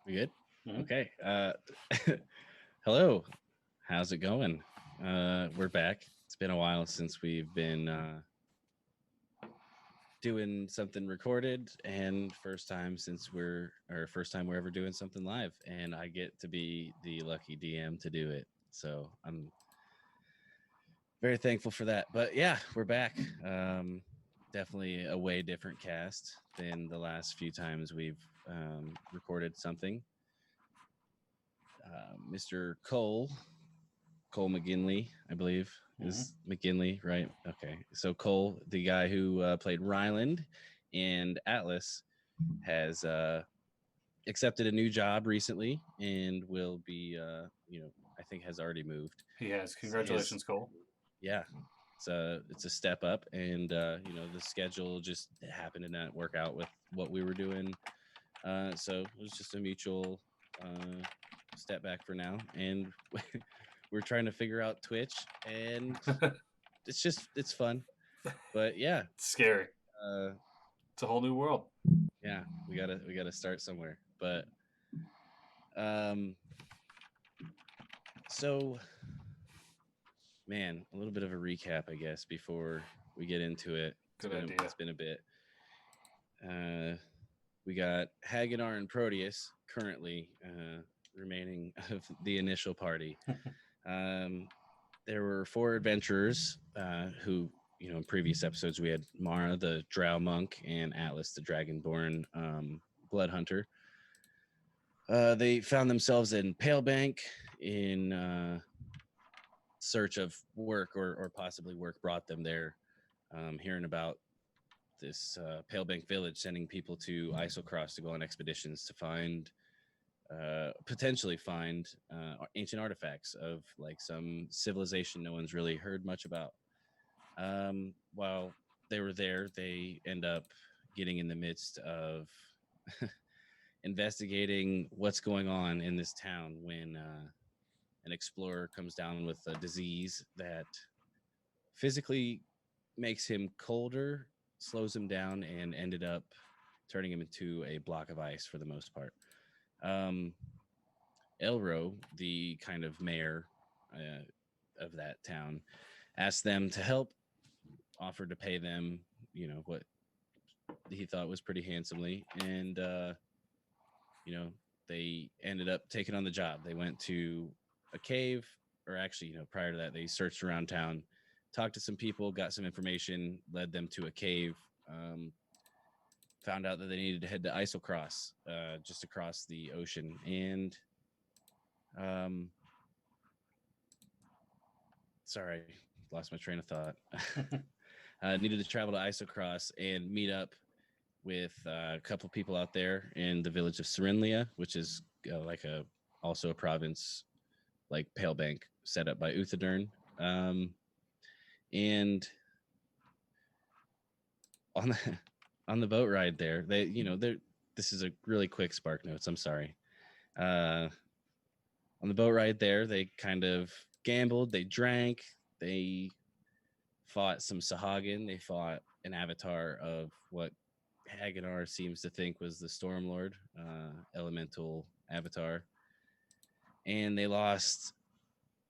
We good? Mhm. Okay. Hello. How's it going? We're back. It's been a while since we've been doing something recorded, and first time we're ever doing something live, and I get to be the lucky DM to do it. So I'm very thankful for that. But yeah, we're back. Definitely a way different cast than the last few times we've recorded something. Mr. Cole McGinley, I believe Mhm. is McGinley, right? Okay, so Cole, the guy who played Ryland and Atlas, has accepted a new job recently and will be, I think has already moved. He has. His Congratulations, Cole. Yeah, it's a step up, and the schedule just happened to not work out with what we were doing. So it was just a mutual step back for now, and we're trying to figure out Twitch, and it's fun. But yeah, Scary. uh, It's a whole new world. yeah, we gotta start somewhere. But um, so man, a little bit of a recap, I guess, before we get into it. Good idea. It's been a bit. Uh, we got Hagadar and Proteus currently remaining of the initial party. Um, there were four adventurers who, in previous episodes, we had Mara, the Drow monk, and Atlas, the dragonborn blood hunter. They found themselves in Palebank in search of work, or possibly work brought them there. Hearing about this Palebank village sending people to Eiselcross to go on expeditions to potentially find ancient artifacts of like some civilization no one's really heard much about. While they were there, they end up getting in the midst of investigating what's going on in this town when an explorer comes down with a disease that physically makes him colder, slows him down, and ended up turning him into a block of ice for the most part. Um, Elro, the kind of mayor of that town, asked them to help, offered to pay them, what he thought was pretty handsomely, and you know, they ended up taking on the job. They went to a cave, or actually, prior to that, they searched around town, talked to some people, got some information, led them to a cave. Found out that they needed to head to Eiselcross, just across the ocean, and um, sorry, lost my train of thought. Needed to travel to Isocross and meet up with a couple people out there in the village of Serenlia, which is like also a province like Palebank set up by Uthadern. And on the on the boat ride there, they this is a really quick spark notes. I'm sorry. Uh, on the boat ride there, they kind of gambled, they drank, they fought some Sahagin, they fought an avatar of what Hagadar seems to think was the Stormlord, elemental avatar, and they lost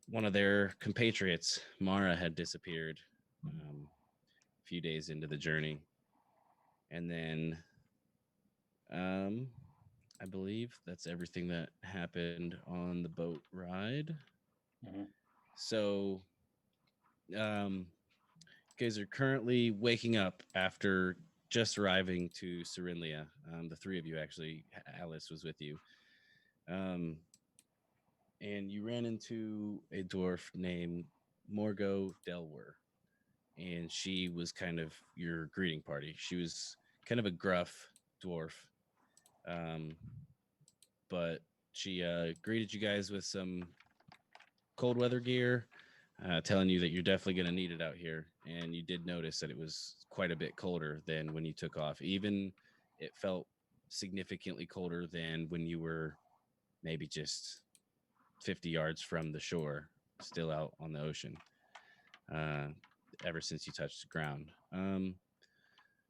one of their compatriots. Mara had disappeared a few days into the journey, and then I believe that's everything that happened on the boat ride. Mhm. So, um, you guys are currently waking up after just arriving to Serenlia. The three of you, actually, Alice was with you. Um, and you ran into a dwarf named Morgo Delwer. And she was kind of your greeting party. She was kind of a gruff dwarf. Um, but she greeted you guys with some cold weather gear, telling you that you're definitely going to need it out here. And you did notice that it was quite a bit colder than when you took off. Even it felt significantly colder than when you were maybe just 50 yards from the shore, still out on the ocean, uh, ever since you touched the ground.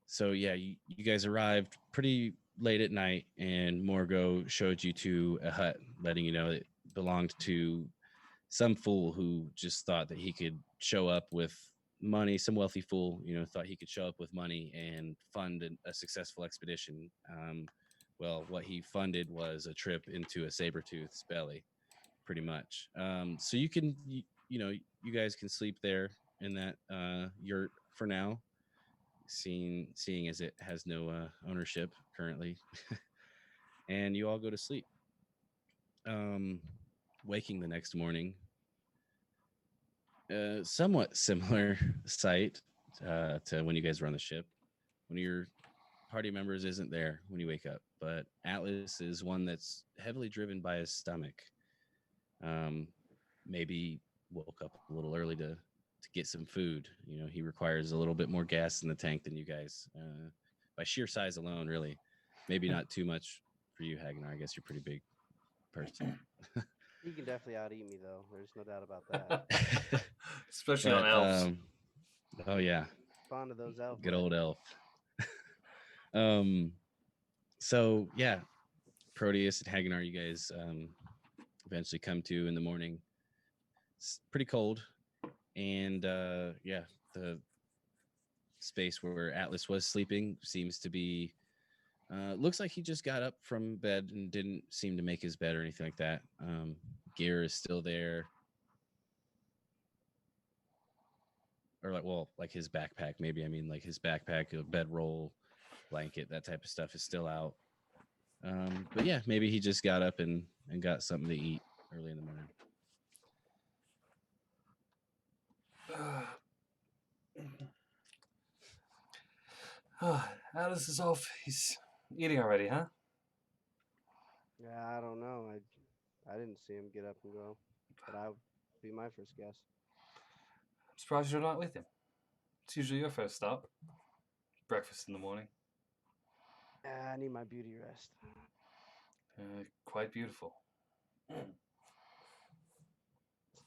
So, yeah, you guys arrived pretty late at night, and Morgo showed you to a hut, letting you know it belonged to some fool who just thought that he could show up with money. Some wealthy fool, thought he could show up with money and fund a successful expedition. Well, what he funded was a trip into a saber-toothed belly, pretty much. So you guys can sleep there in that yurt for now, seeing as it has no ownership currently, and you all go to sleep. Um, Waking the next morning, somewhat similar sight to when you guys were on the ship. One of your party members isn't there when you wake up, but Atlas is one that's heavily driven by his stomach. Um, Maybe woke up a little early to get some food. He requires a little bit more gas in the tank than you guys, by sheer size alone, really. Maybe not too much for you, Hagnar. I guess you're a pretty big person. He can definitely out-eat me, though. There's no doubt about that. Especially on But, elves. Oh yeah, Fond of those elf. good old elf. So yeah, Proteus and Hagnar, you guys eventually come to in the morning. It's pretty cold, and yeah, the space where Atlas was sleeping seems to be. Looks like he just got up from bed and didn't seem to make his bed or anything like that. Gear is still there, or like his backpack. Maybe I mean like his backpack, a bedroll, blanket, that type of stuff is still out. But yeah, maybe he just got up and got something to eat early in the morning. Alice is off. He's eating already, huh? Yeah, I don't know. I didn't see him get up and go, but I would be my first guess. I'm surprised you're not with him. It's usually your first stop. Breakfast in the morning. I need my beauty rest. Quite beautiful. It's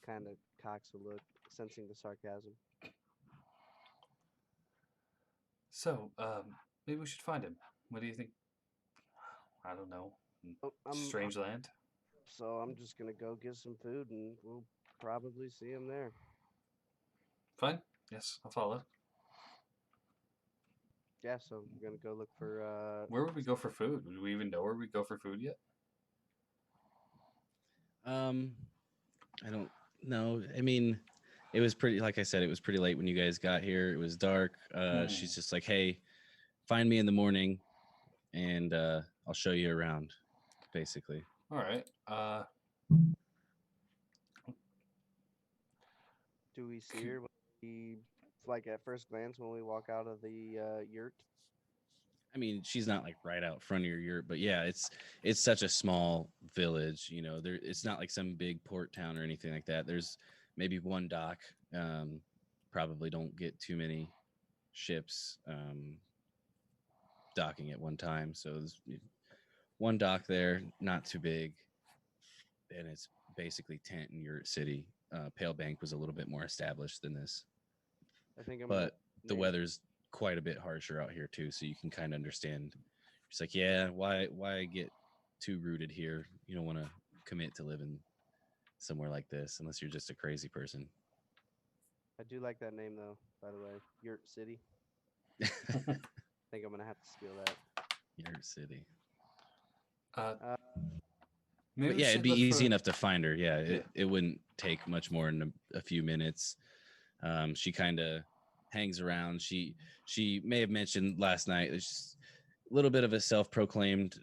kind of cocks a look, sensing the sarcasm. So, maybe we should find him. What do you think? I don't know. Strange land? So I'm just gonna go get some food, and we'll probably see him there. Fine. Yes, I'll follow. Yeah, so we're gonna go look for. Where would we go for food? Do we even know where we go for food yet? I don't know. I mean, it was pretty. Like I said, it was pretty late when you guys got here. It was dark. She's just like, "Hey, find me in the morning, and I'll show you around." Basically. All right. Do we see her? Like at first glance when we walk out of the yurt? I mean, she's not like right out front of your yurt, but yeah, it's such a small village. It's not like some big port town or anything like that. There's maybe one dock. Probably don't get too many ships docking at one time, so there's one dock there, not too big, and it's basically tent in yurt city. Pale Bank was a little bit more established than this, I think but the weather's quite a bit harsher out here too, so you can kind of understand. It's like, yeah, why get too rooted here? You don't want to commit to living somewhere like this unless you're just a crazy person. I do like that name though, by the way. Yurt City. Yurt I think I'm gonna have to steal that. City. Maybe But yeah, it'd be easy enough to find her. Yeah, it wouldn't take much more than a few minutes. She kind of hangs around. She may have mentioned last night there's a little bit of a self-proclaimed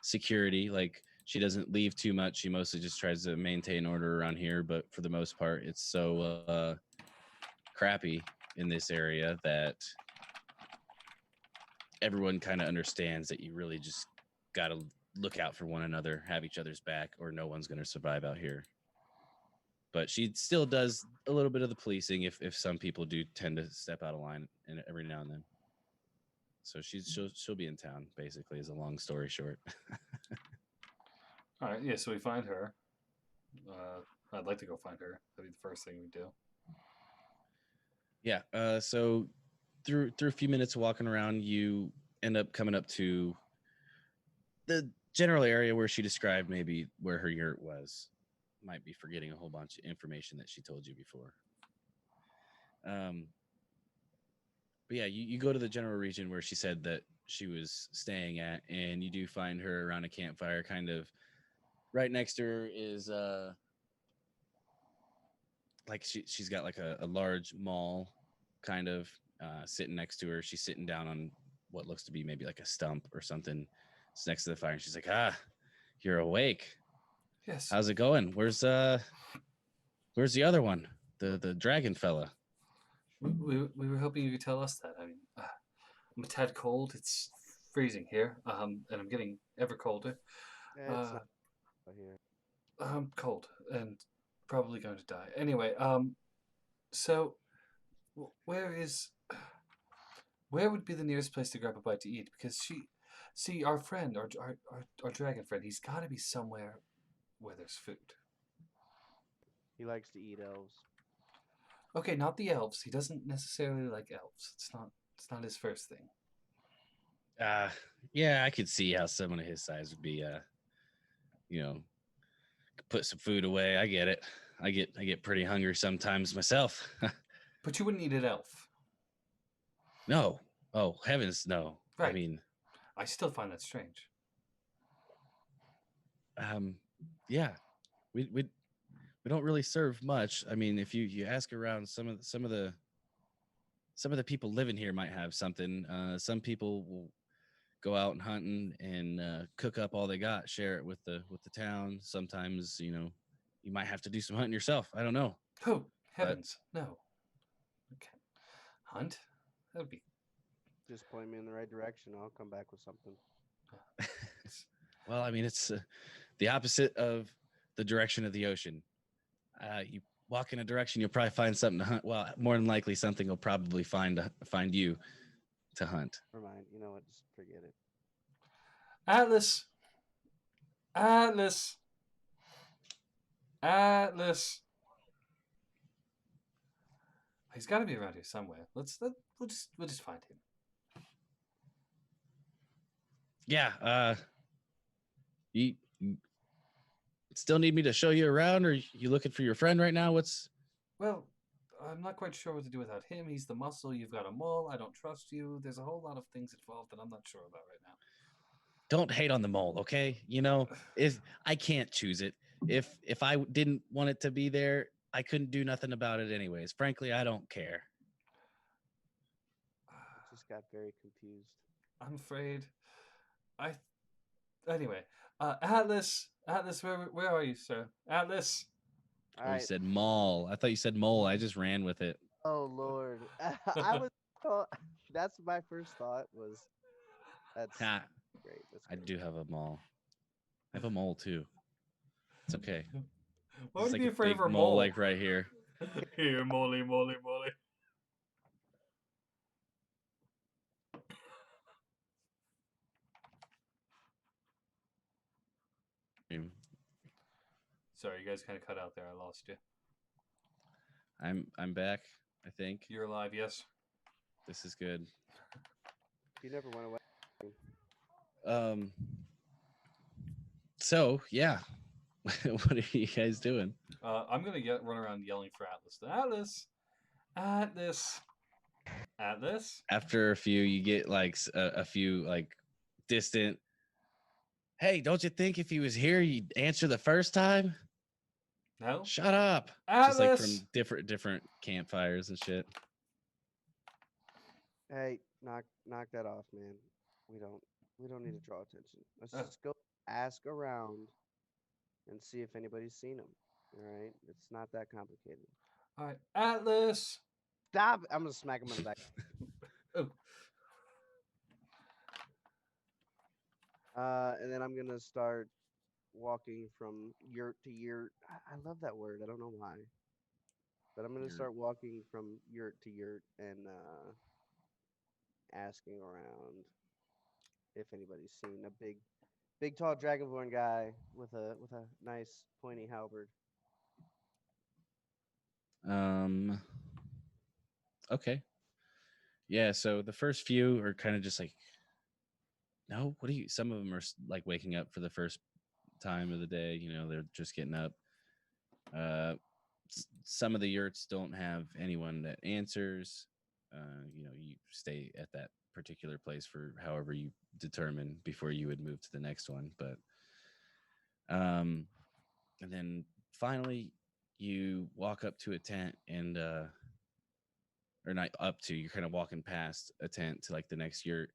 security. Like, she doesn't leave too much. She mostly just tries to maintain order around here, but for the most part, it's so crappy in this area that everyone kind of understands that you really just got to look out for one another, have each other's back, or no one's going to survive out here. But she still does a little bit of the policing if some people do tend to step out of line every now and then. So she'll be in town, basically, is a long story short. All right, yeah, so we find her. I'd like to go find her. That'd be the first thing we do. Yeah, so through a few minutes of walking around, you end up coming up to the general area where she described maybe where her yurt was. Might be forgetting a whole bunch of information that she told you before. But yeah, you go to the general region where she said that she was staying at, and you do find her around a campfire. Kind of right next to her is like she's got like a large maul kind of sitting next to her. She's sitting down on what looks to be maybe like a stump or something. It's next to the fire, and she's like, you're awake. Yes. How's it going? Where's the other one? The dragon fella. We were hoping you could tell us that. I mean, I'm a tad cold. It's freezing here, and I'm getting ever colder. It's not here. I'm cold and probably going to die. Anyway, so where would be the nearest place to grab a bite to eat? Because our friend, our dragon friend, he's got to be somewhere where there's food. He likes to eat elves. Okay, not the elves. He doesn't necessarily like elves. It's not his first thing. Yeah, I could see how someone of his size would be put some food away. I get it. I get pretty hungry sometimes myself. But you wouldn't eat an elf. No. Oh, heavens, no. Right. I mean, I still find that strange. yeah. We don't really serve much. I mean, if you ask around, some of the people living here might have something. Some people will go out and hunting and cook up all they got, share it with the town. Sometimes, you might have to do some hunting yourself. I don't know. Oh, heavens, no. Okay. Hunt? That would be... Just point me in the right direction. I'll come back with something. Well, I mean, it's the opposite of the direction of the ocean. You walk in a direction, you'll probably find something to hunt. Well, more than likely, something will probably find you to hunt. Never mind. You know what? Just forget it. Atlas. He's got to be around here somewhere. We'll just find him. Yeah. You still need me to show you around, or you looking for your friend right now? Well, I'm not quite sure what to do without him. He's the muscle. You've got a mole. I don't trust you. There's a whole lot of things involved that I'm not sure about right now. Don't hate on the mole, okay? If I can't choose it, if I didn't want it to be there, I couldn't do nothing about it anyways. Frankly, I don't care. I just got very confused. I'm afraid. Anyway, Atlas, where are you, sir? Atlas. You said mole. I thought you said mole. I just ran with it. Oh Lord, that's my first thought was. That's great. I do have a mole. I have a mole too. It's okay. Why would you like be a afraid big of a mole, mole? like right here. Here, moley. Sorry, you guys kind of cut out there. I lost you. I'm back, I think. You're alive, yes. This is good. You never went away. So yeah. What are you guys doing? I'm gonna run around yelling for Atlas. Atlas. After a few, you get like a few like distant. Hey, don't you think if he was here, you'd answer the first time? No. Shut up. Atlas. Just like from different campfires and shit. Hey, knock that off, man. We don't need to draw attention. Let's just go ask around and see if anybody's seen him. All right, it's not that complicated. All right, Atlas. Stop! I'm gonna smack him in the back. Oh. And then I'm gonna start walking from yurt to yurt. I love that word. I don't know why, but I'm gonna start walking from yurt to yurt and asking around if anybody's seen a big tall dragonborn guy with a nice pointy halberd. Okay. Yeah, so the first few are kind of just like No, what do you? Some of them are like waking up for the first time of the day. You know, they're just getting up. Some of the yurts don't have anyone that answers. You know, you stay at that particular place for however you determine before you would move to the next one. But and then finally you walk up to a tent and or not up to, you're kind of walking past a tent to like the next yurt,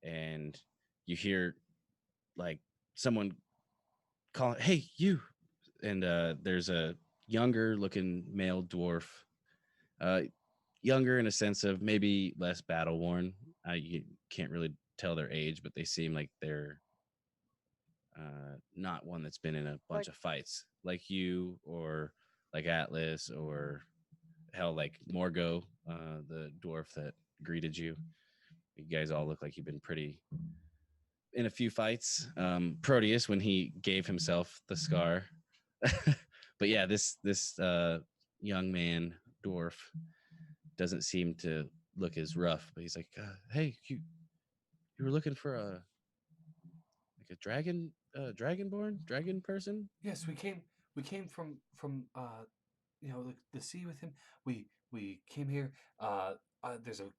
and you hear like someone call, "Hey, you!" And there's a younger looking male dwarf, uh, younger in a sense of maybe less battle worn. You can't really tell their age, but they seem like they're not one that's been in a bunch Like of fights like you, or like Atlas, or hell, like Morgo, the dwarf that greeted you. You guys all look like you've been pretty in a few fights. Proteus, when he gave himself the scar. But yeah, this young man dwarf doesn't seem to look as rough, but he's like, "Hey, you were looking for a dragon, dragonborn, dragon person?" Yes, we came from the sea with him. We came here. There's a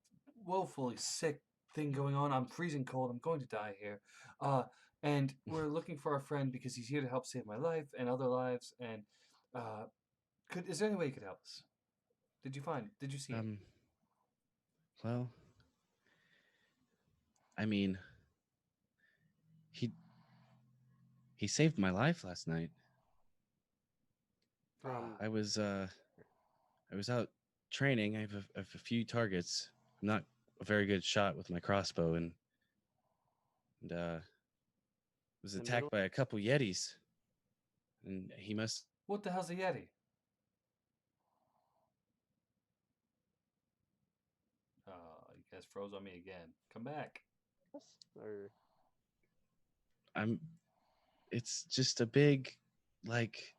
woefully sick thing going on. I'm freezing cold. I'm going to die here. Uh, and we're looking for our friend because he's here to help save my life and other lives. And uh, is there any way you could help us? Did you see him? Um, well, I mean, he he saved my life last night. from I was out training. I have a few targets. I'm not a very good shot with my crossbow, and was the attacked middle. by a couple yetis, and he must. What the hell's a yeti? You guys froze on me again. Come back. Or I'm. It's just a big, like,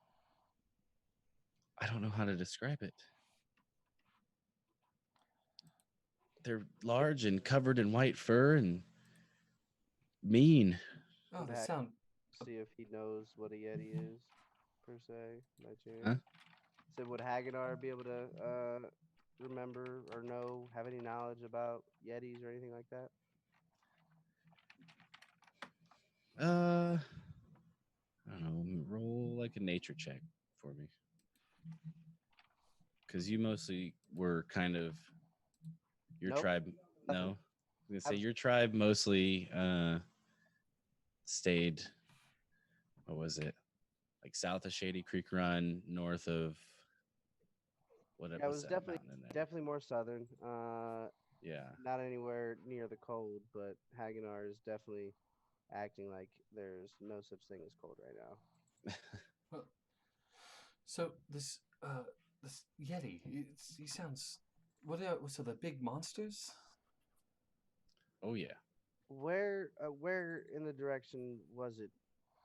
I don't know how to describe it. They're large and covered in white fur and mean. Oh, would they Hag sound. see if he knows what a Yeti is, per se, by Huh? chance? So would Hagadar be able to remember or know, have any knowledge about Yetis or anything like that? I don't know. Roll like a nature check for me, because you mostly were kind of your Nope, tribe. No, I nothing. was gonna say Abs- your tribe mostly stayed. What was it? Like south of Shady Creek Run, north of yeah, it what's was that definitely mountain in there? definitely more southern. Yeah. Not anywhere near the cold, but Hagadar is definitely acting like there's no such thing as cold right now. Well, so this yeti. He sounds. What are so the big monsters? Oh yeah. Where in the direction was it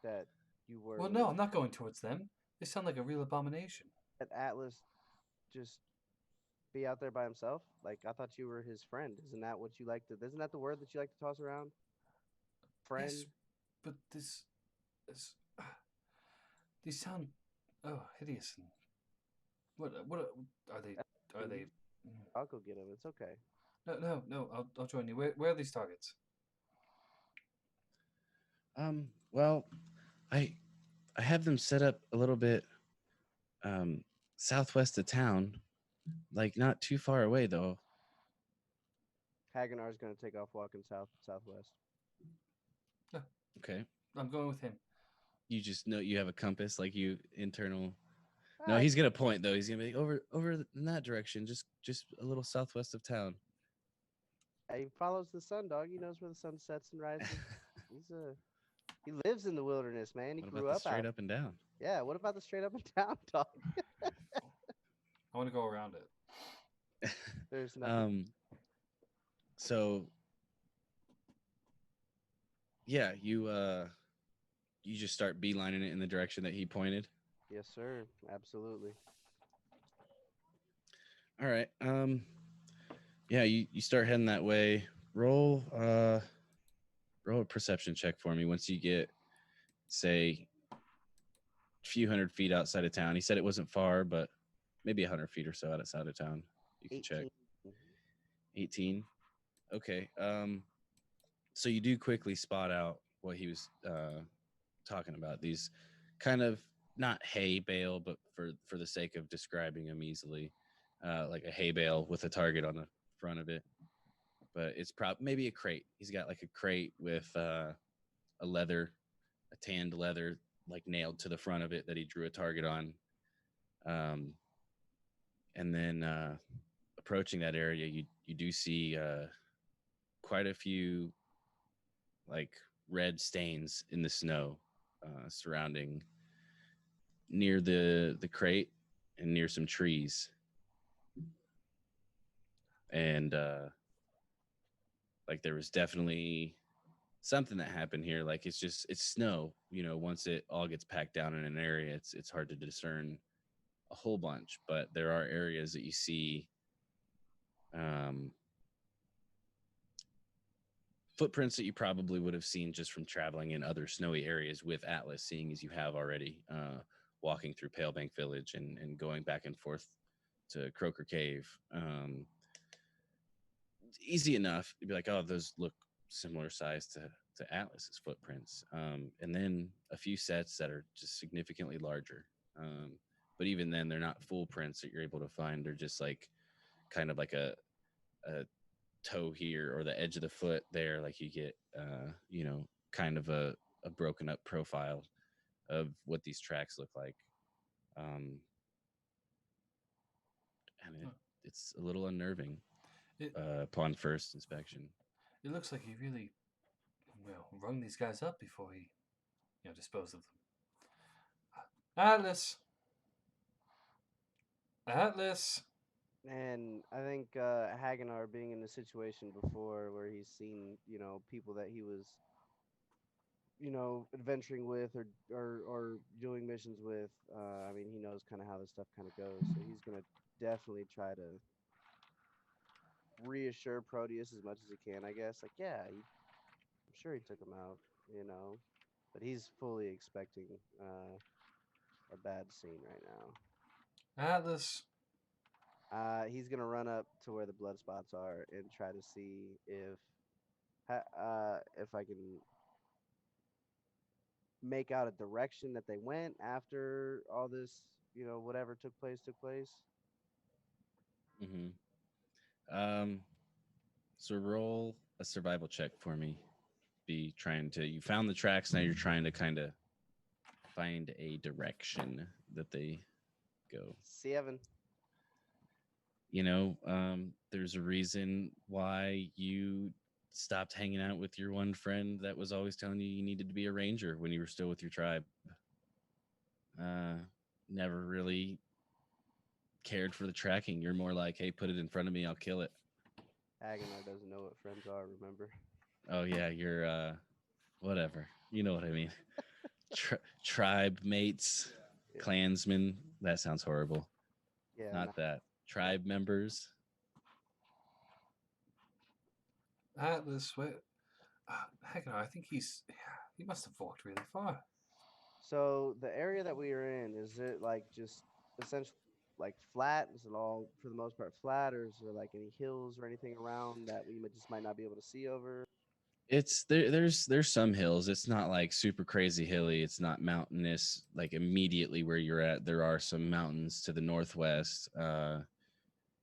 that you were Well, when no, you I'm not going towards them. They sound like a real abomination. had Atlas just be out there by himself? Like I thought you were his friend. Isn't that what you like to? Isn't that the word that you like to toss around? Yes, Friend. but this these sound hideous. And what are they? Are they? Mm. I'll go get him. It's okay. No. I'll join you. Where are these targets? Well, I I have them set up a little bit um southwest of town, like not too far away though. Haganar's gonna take off walking southwest. No, Okay. I'm going with him. You just know you have a compass, like you internal. No, Ah, he's gonna point though. He's gonna be over in that direction, just a little southwest of town. he follows the sun, dog. He knows where the sun sets and rises. He's he lives in the wilderness, man. He What grew about the up straight out. up and down? Yeah. What about the straight up and down, dog? I want to go around it. There's nothing. So yeah, you just start beelining it in the direction that he pointed. Yes, sir. Absolutely. All right. Yeah, you start heading that way. Roll roll a perception check for me once you get, say, a few 100 feet outside of town. He said it wasn't far, but maybe 100 feet or so outside of town. You can check. 18. 18. Okay. So you do quickly spot out what he was talking about. These kind of not hay bale, but for the sake of describing them easily, like a hay bale with a target on the front of it. But it's maybe a crate. He's got like a crate with a tanned leather, like nailed to the front of it that he drew a target on. And then approaching that area, you do see quite a few like red stains in the snow surrounding near the crate and near some trees. And like there was definitely something that happened here. Like it's snow, once it all gets packed down in an area, it's hard to discern a whole bunch, but there are areas that you see footprints that you probably would have seen just from traveling in other snowy areas with Atlas, seeing as you have already, walking through Palebank Village and going back and forth to Croaker Cave. Easy enough. You'd be like, oh, those look similar size to Atlas's footprints. And then a few sets that are just significantly larger. But even then, they're not full prints that you're able to find. They're just like kind of like a toe here or the edge of the foot there. Like you get, kind of a broken up profile of what these tracks look like. And it's a little unnerving upon first inspection. It looks like he really, rung these guys up before he, disposed of them. Atlas! And I think Hagenar being in a situation before where he's seen, people that he was, adventuring with or doing missions with. I mean, he knows kind of how this stuff kind of goes. So he's going to definitely try to reassure Proteus as much as he can, I guess. Like, yeah, I'm sure he took him out, but he's fully expecting a bad scene right now. Atlas! He's gonna run up to where the blood spots are and try to see if I can make out a direction that they went after all this, whatever took place. Mm-hmm. So roll a survival check for me. You found the tracks, now you're trying to kind of find a direction that they go. 7. There's a reason why you stopped hanging out with your one friend that was always telling you needed to be a ranger when you were still with your tribe. Never really cared for the tracking. You're more like, hey, put it in front of me, I'll kill it. Hagenar doesn't know what friends are, remember? Oh yeah, you're whatever. You know what I mean. Tribe mates, Yeah. clansmen. That sounds horrible. Yeah, Not that. Tribe members. Atlas, where? Hagenar, I think he must have walked really far. So the area that we are in, is it like just essentially like flat? Is it all for the most part flat, or is there like any hills or anything around that we just might not be able to see over? It's there's some hills. It's not like super crazy hilly. It's not mountainous like immediately where you're at. There are some mountains to the northwest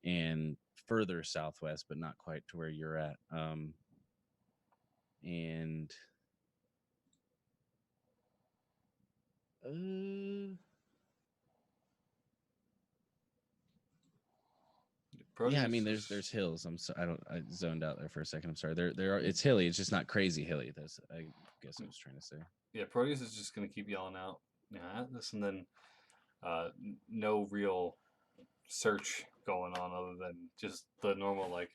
and further southwest, but not quite to where you're at. And yeah, I mean there's hills. I zoned out there for a second. I'm sorry. There are, it's hilly. It's just not crazy hilly. That's I guess I was trying to say. Yeah, Proteus is just gonna keep yelling out, Atlas, and then no real search going on other than just the normal like,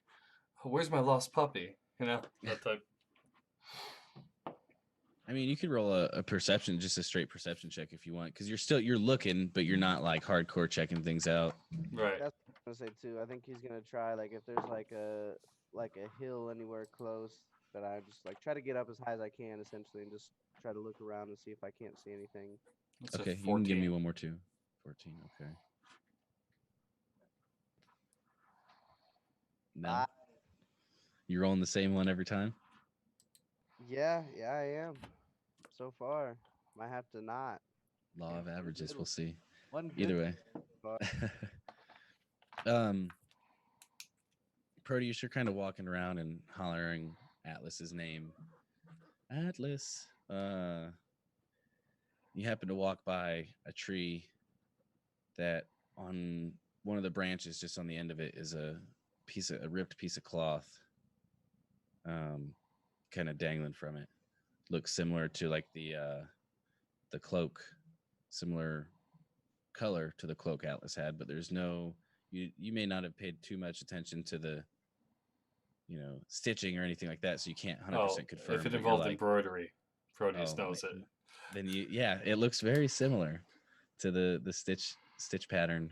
oh, where's my lost puppy? That type. I mean, you could roll a perception, just a straight perception check if you want, because you're looking, but you're not like hardcore checking things out. Right. That's what I was gonna say too. I think he's gonna try, like, if there's like a hill anywhere close, but I just like try to get up as high as I can, essentially, and just try to look around and see if I can't see anything. That's Okay, a you can give me 14. one more too. 14. Okay. No, I, you're rolling the same one every time. yeah, I am. So far, might have to not. Law of averages. We'll see. One good Either way. but Proteus, you're kind of walking around and hollering Atlas's name. Atlas. You happen to walk by a tree that on one of the branches, just on the end of it, is a ripped piece of cloth, kind of dangling from it. Looks similar to like the cloak, similar color to the cloak Atlas had, but there's no. You may not have paid too much attention to the stitching or anything like that, so you can't 100% confirm. If it but you're involved like, embroidery, Proteus "Oh, knows it. then it looks very similar to the stitch pattern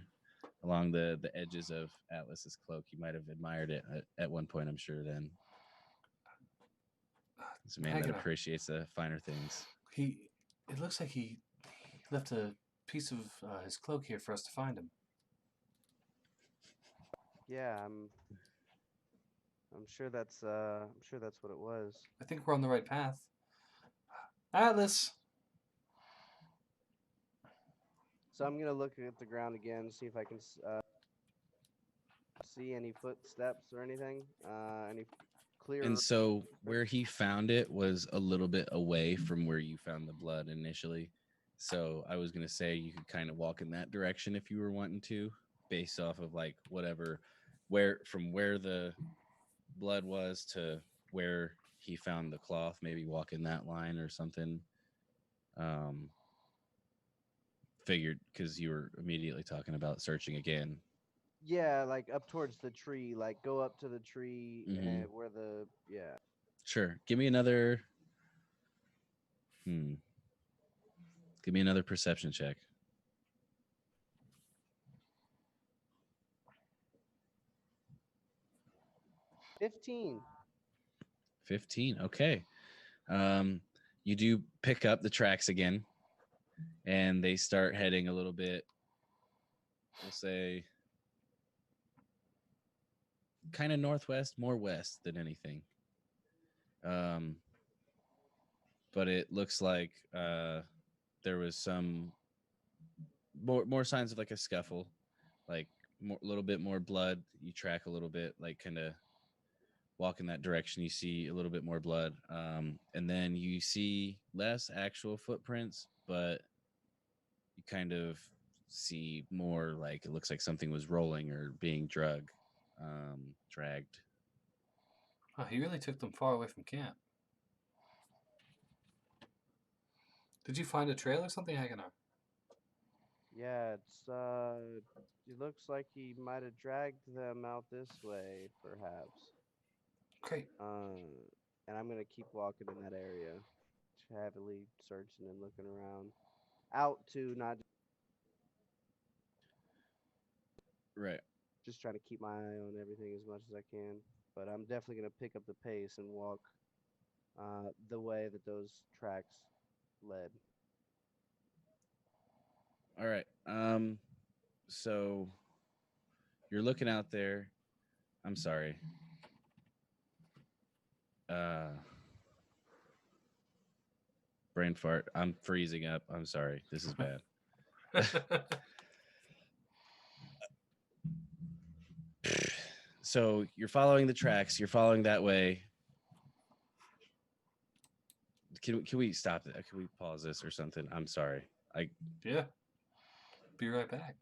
along the edges of Atlas's cloak. You might have admired it at one point, I'm sure. Then it's a man that Hagana, appreciates the finer things. It looks like he left a piece of his cloak here for us to find him. yeah, I'm sure that's what it was. I think we're on the right path. Atlas! So I'm gonna look at the ground again, see if I can see any footsteps or anything. Any clear. And so where he found it was a little bit away from where you found the blood initially. So I was going to say you could kind of walk in that direction if you were wanting to, based off of like whatever, from where the blood was to where he found the cloth, maybe walk in that line or something. Figured because you were immediately talking about searching again. Yeah, like up towards the tree, like go up to the tree and where the Sure. Give me another. Give me another perception check. 15. 15. Okay. You do pick up the tracks again, and they start heading a little bit, we'll say, kind of northwest, more west than anything. But it looks like there was some more signs of like a scuffle, like a little bit more blood. You track a little bit, like kind of walk in that direction. You see a little bit more blood, and then you see less actual footprints, but you kind of see more like it looks like something was rolling or being dragged. Oh, he really took them far away from camp. Did you find a trail or something, Hagana? Yeah, it looks like he might have dragged them out this way, perhaps. Great. And I'm gonna keep walking in that area, heavily searching and looking around, out to not Right. just trying to keep my eye on everything as much as I can. But I'm definitely gonna pick up the pace and walk the way that those tracks led. All right. So you're looking out there. I'm sorry. Brain fart. I'm freezing up. I'm sorry. This is bad. So you're following the tracks. You're following that way. Can we stop it? Can we pause this or something? I'm sorry. Yeah. Be right back.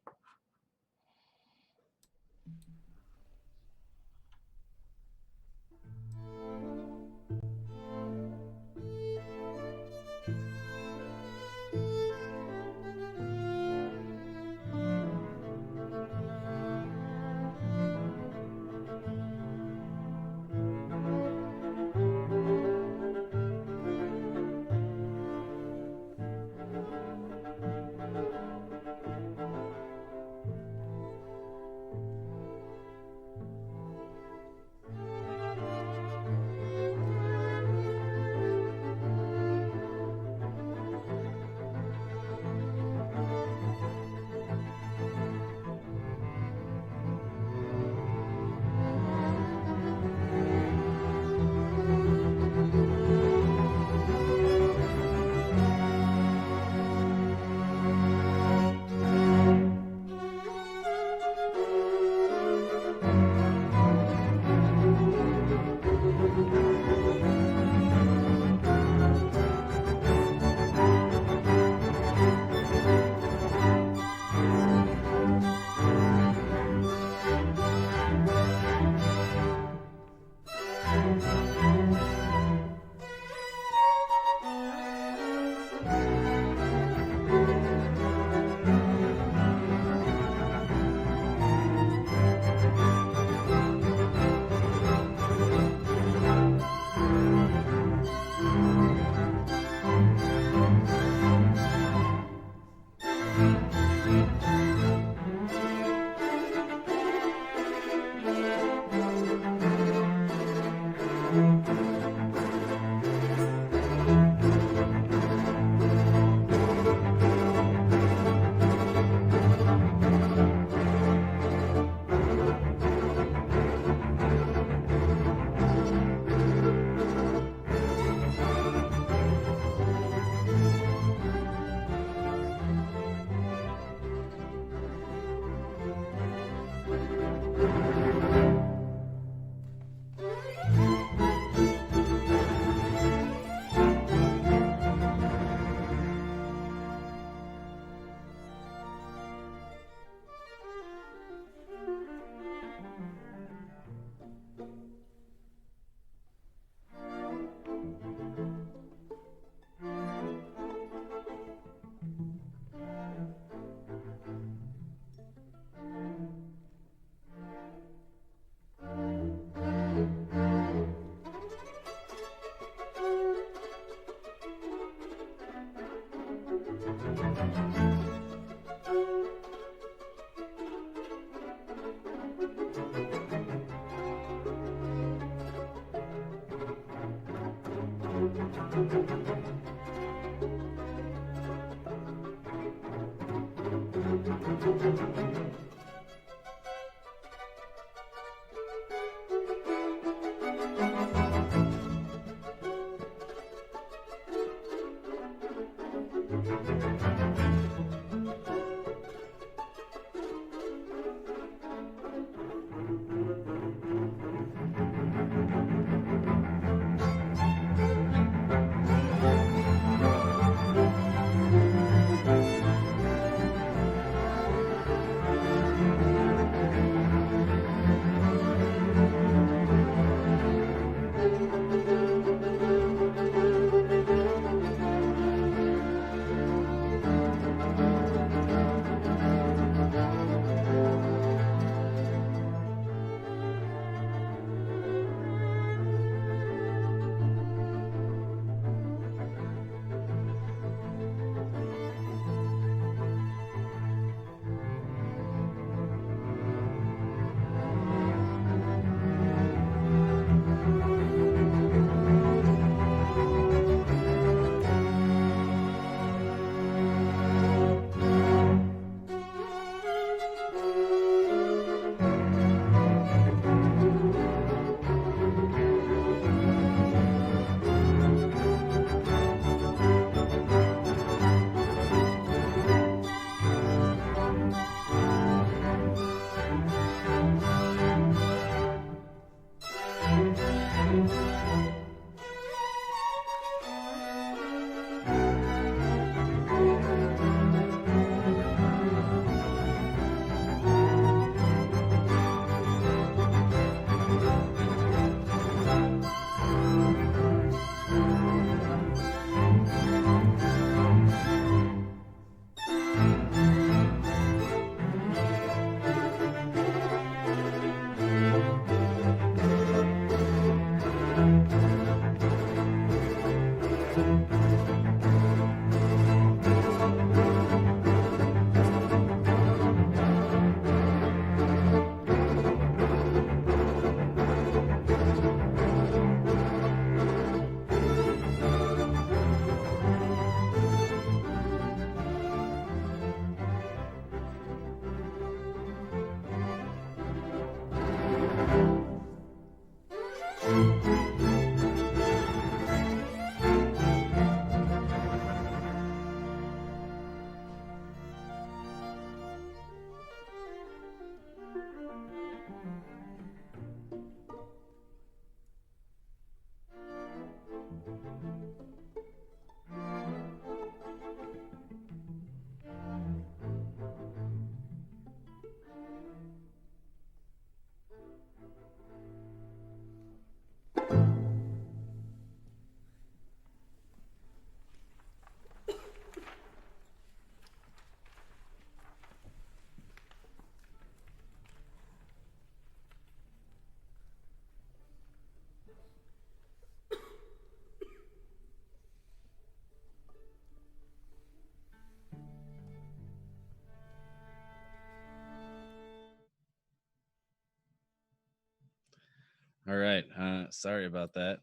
All right. Sorry about that.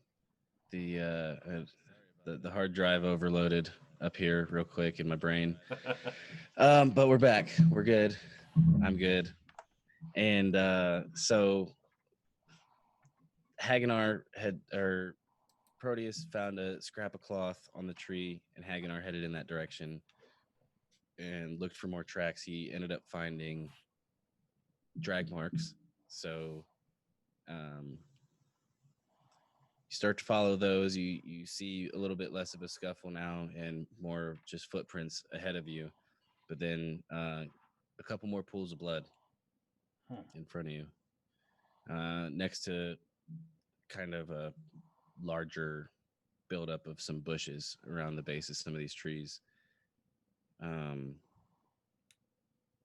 The the hard drive overloaded up here real quick in my brain. But we're back. We're good. I'm good. And so Hagenar had or Proteus found a scrap of cloth on the tree, and Hagenar headed in that direction and looked for more tracks. He ended up finding drag marks. So you start to follow those. You see a little bit less of a scuffle now and more just footprints ahead of you. But then a couple more pools of blood in front of you, next to kind of a larger buildup of some bushes around the base of some of these trees. A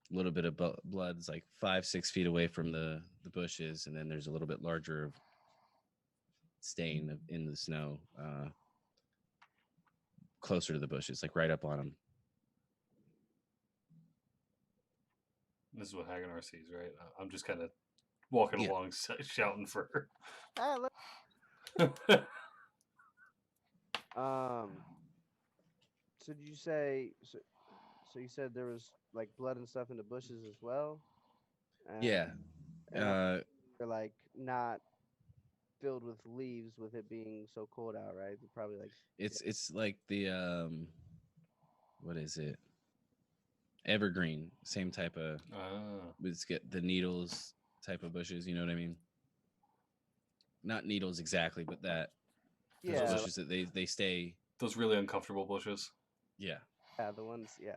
little bit of blood's like 5-6 feet away from the bushes, and then there's a little bit larger stain in the snow closer to the bushes, like right up on them. This is what Hagenar sees, right? I'm just kind of walking Yeah. along, shouting for her. Ah, so did you say so you said there was like blood and stuff in the bushes as well? Yeah. And they're like not filled with leaves with it being so cold out, right? They're probably like It's like the what is it? Evergreen, same type of it's get the needles type of bushes, you know what I mean? Not needles exactly, but that those yeah, bushes that they stay. Those really uncomfortable bushes. Yeah. yeah, the ones, yeah.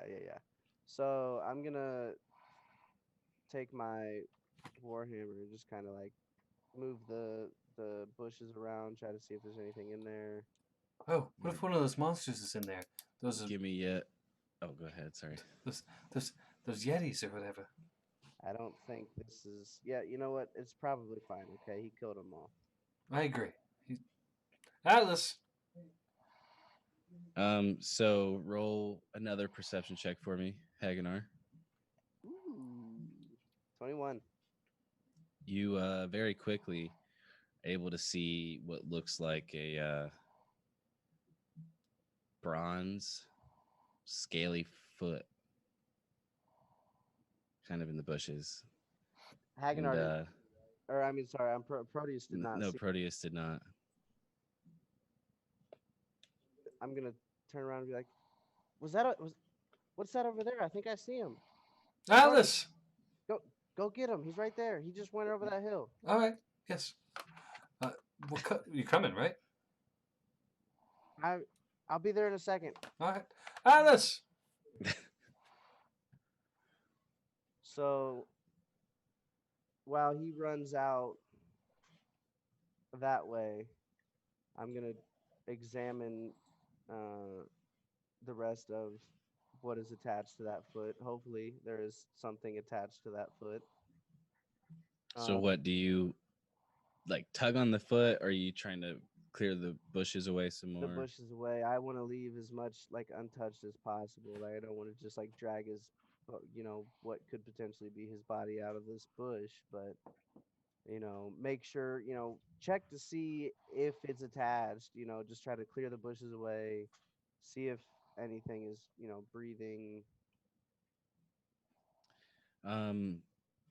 So I'm gonna take my warhammer and just kind of like move the bushes around, try to see if there's anything in there. Oh, what if one of those monsters is in there? Those Give me yet. Oh, go ahead. Sorry. those those yetis or whatever. I don't think this is. Yeah, you know what? It's probably fine. Okay, he killed them all. I agree. Atlas. So roll another perception check for me, Hagenar. Ooh, 21. You very quickly able to see what looks like a bronze scaly foot kind of in the bushes. Hagenar And didn't, or I mean, sorry, Proteus did not no, see. Proteus did not. I'm gonna turn around and be like, "Was that what's that over there? I think I see him. Atlas. Go get him. He's right there. He just went over that hill." All right. Yes. You coming, right? I'll be there in a second. All right. Atlas. So while he runs out that way, I'm gonna examine the rest of what is attached to that foot. Hopefully, there is something attached to that foot. So what do you like tug on the foot, or are you trying to clear the bushes away some more? The bushes away. I want to leave as much like untouched as possible. Like I don't want to just like drag his, what could potentially be his body out of this bush, but make sure, check to see if it's attached, just try to clear the bushes away, see if anything is, breathing.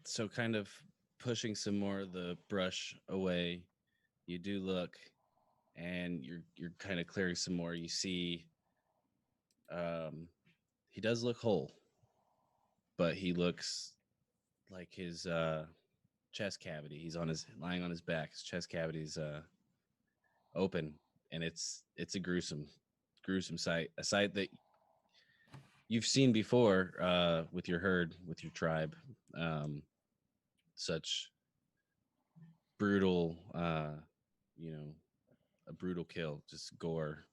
So kind of pushing some more of the brush away, you do look, and you're kind of clearing some more. You see, he does look whole, but he looks like his chest cavity. He's lying on his back. His chest cavity is open, and it's a gruesome sight. A sight that you've seen before with your herd, with your tribe. Such brutal, a brutal kill, just gore.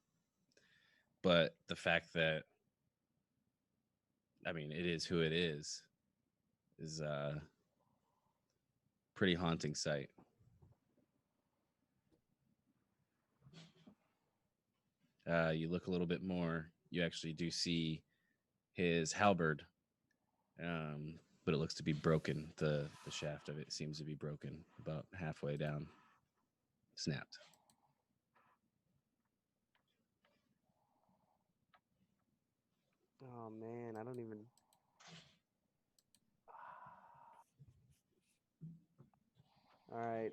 But the fact that, I mean, it is who it is pretty haunting sight. You look a little bit more, you actually do see his halberd, but it looks to be broken. The shaft of it seems to be broken about halfway down. snapped. Oh man, I don't even. All right.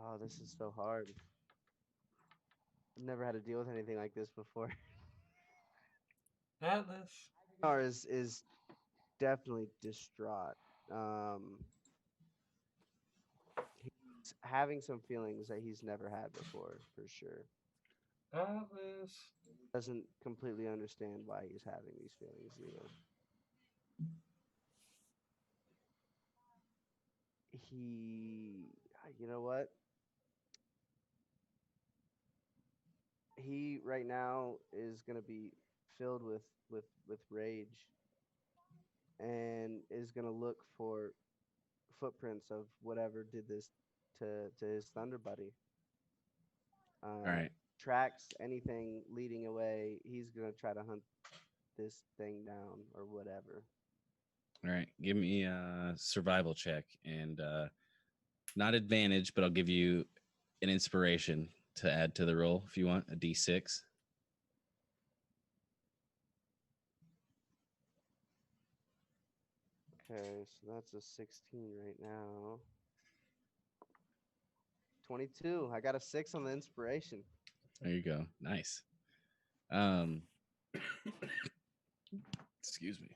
Oh, this is so hard. I've never had to deal with anything like this before. Atlas. Or is definitely distraught. He's having some feelings that he's never had before, for sure. Atlas. Doesn't completely understand why he's having these feelings either. You know what? He right now is gonna be filled with rage and is gonna look for footprints of whatever did this to his thunder buddy. All right. Tracks, anything leading away, he's gonna try to hunt this thing down or whatever. All right. Give me a survival check and not advantage, but I'll give you an inspiration to add to the roll if you want a d6. Okay, so that's a 16 right now. 22. I got a 6 on the inspiration. There you go. Nice. Um, excuse me.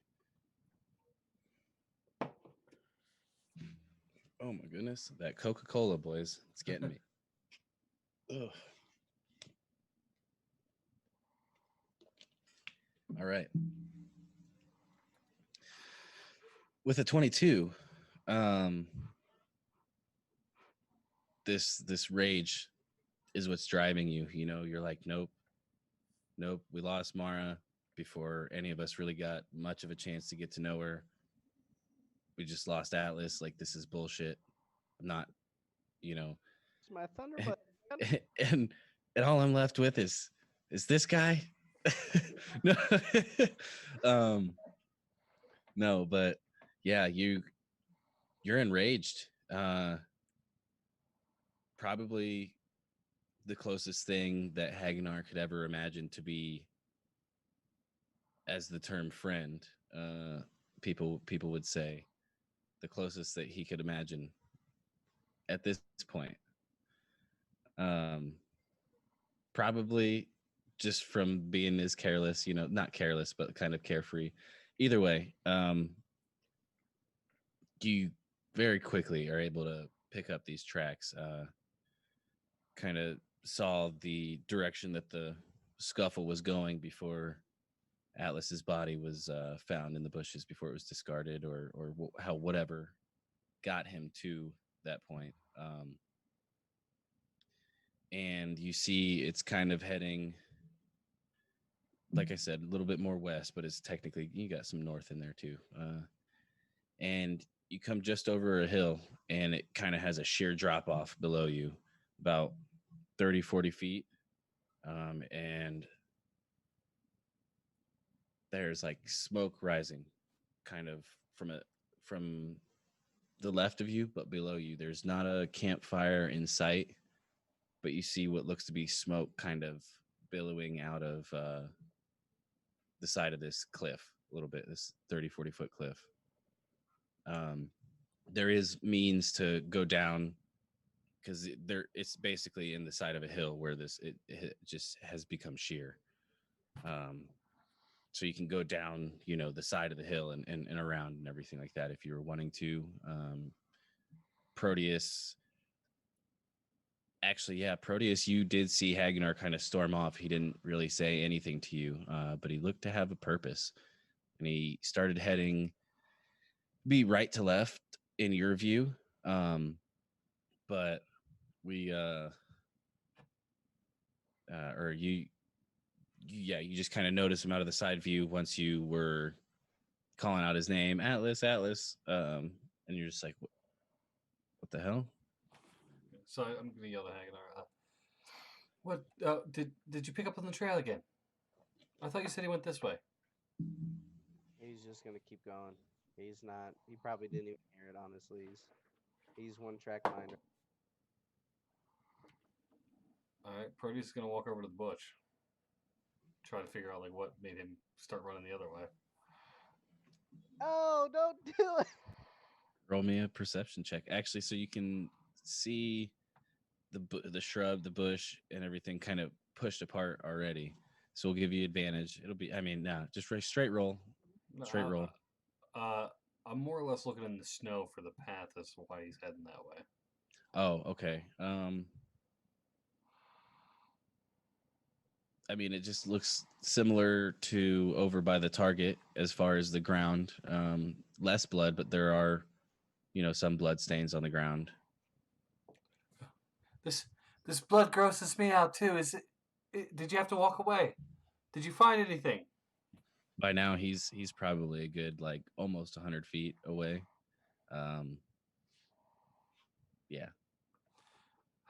Oh my goodness, that Coca-Cola, boys, it's getting me. Ugh. All right. With a 22, this rage is what's driving you. You know, you're like, nope, we lost Mara before any of us really got much of a chance to get to know her. We just lost Atlas. Like, this is bullshit. I'm not, you know. It's my thunder buddy. And all I'm left with is this guy. No. No, but yeah, you're enraged. Probably the closest thing that Hagunar could ever imagine to be, as the term friend, people would say, the closest that he could imagine at this point. Probably just from being as careless, you know, not careless, but kind of carefree. Either way, you very quickly are able to pick up these tracks. Kind of saw the direction that the scuffle was going before Atlas's body was found in the bushes, before it was discarded, or how whatever got him to that point. And you see it's kind of heading, like I said, a little bit more west, but it's technically, you got some north in there too. And you come just over a hill, and it kind of has a sheer drop off below you, about 30, 40 feet. And there's like smoke rising kind of from the left of you, but below you there's not a campfire in sight, but you see what looks to be smoke kind of billowing out of the side of this cliff a little bit, this 30-40 foot cliff. There is means to go down, because it's basically in the side of a hill where it just has become sheer. So you can go down, you know, the side of the hill and around and everything like that if you were wanting to. Proteus, actually, yeah, Proteus, you did see Hagunar kind of storm off. He didn't really say anything to you, but he looked to have a purpose, and he started heading be right to left in your view. But we or you just kind of notice him out of the side view once you were calling out his name, Atlas, and you're just like, what the hell? So I'm gonna yell at Hagunar. What did you pick up on the trail again? I thought you said he went this way. He's just gonna keep going. He's not. He probably didn't even hear it. Honestly, he's one track mind. All right, Proteus is gonna walk over to the bush, try to figure out like what made him start running the other way. Oh, don't do it! Roll me a perception check. Actually, so you can see the shrub, the bush, and everything kind of pushed apart already. So we'll give you advantage. It'll be, I mean, nah, just straight roll, No, straight roll. I'm more or less looking in the snow for the path as to why he's heading that way. Oh, okay. I mean, it just looks similar to over by the target as far as the ground. Less blood, but there are, some blood stains on the ground. This blood grosses me out too. Did you have to walk away? Did you find anything? By now, he's probably a good like almost 100 feet away. Yeah.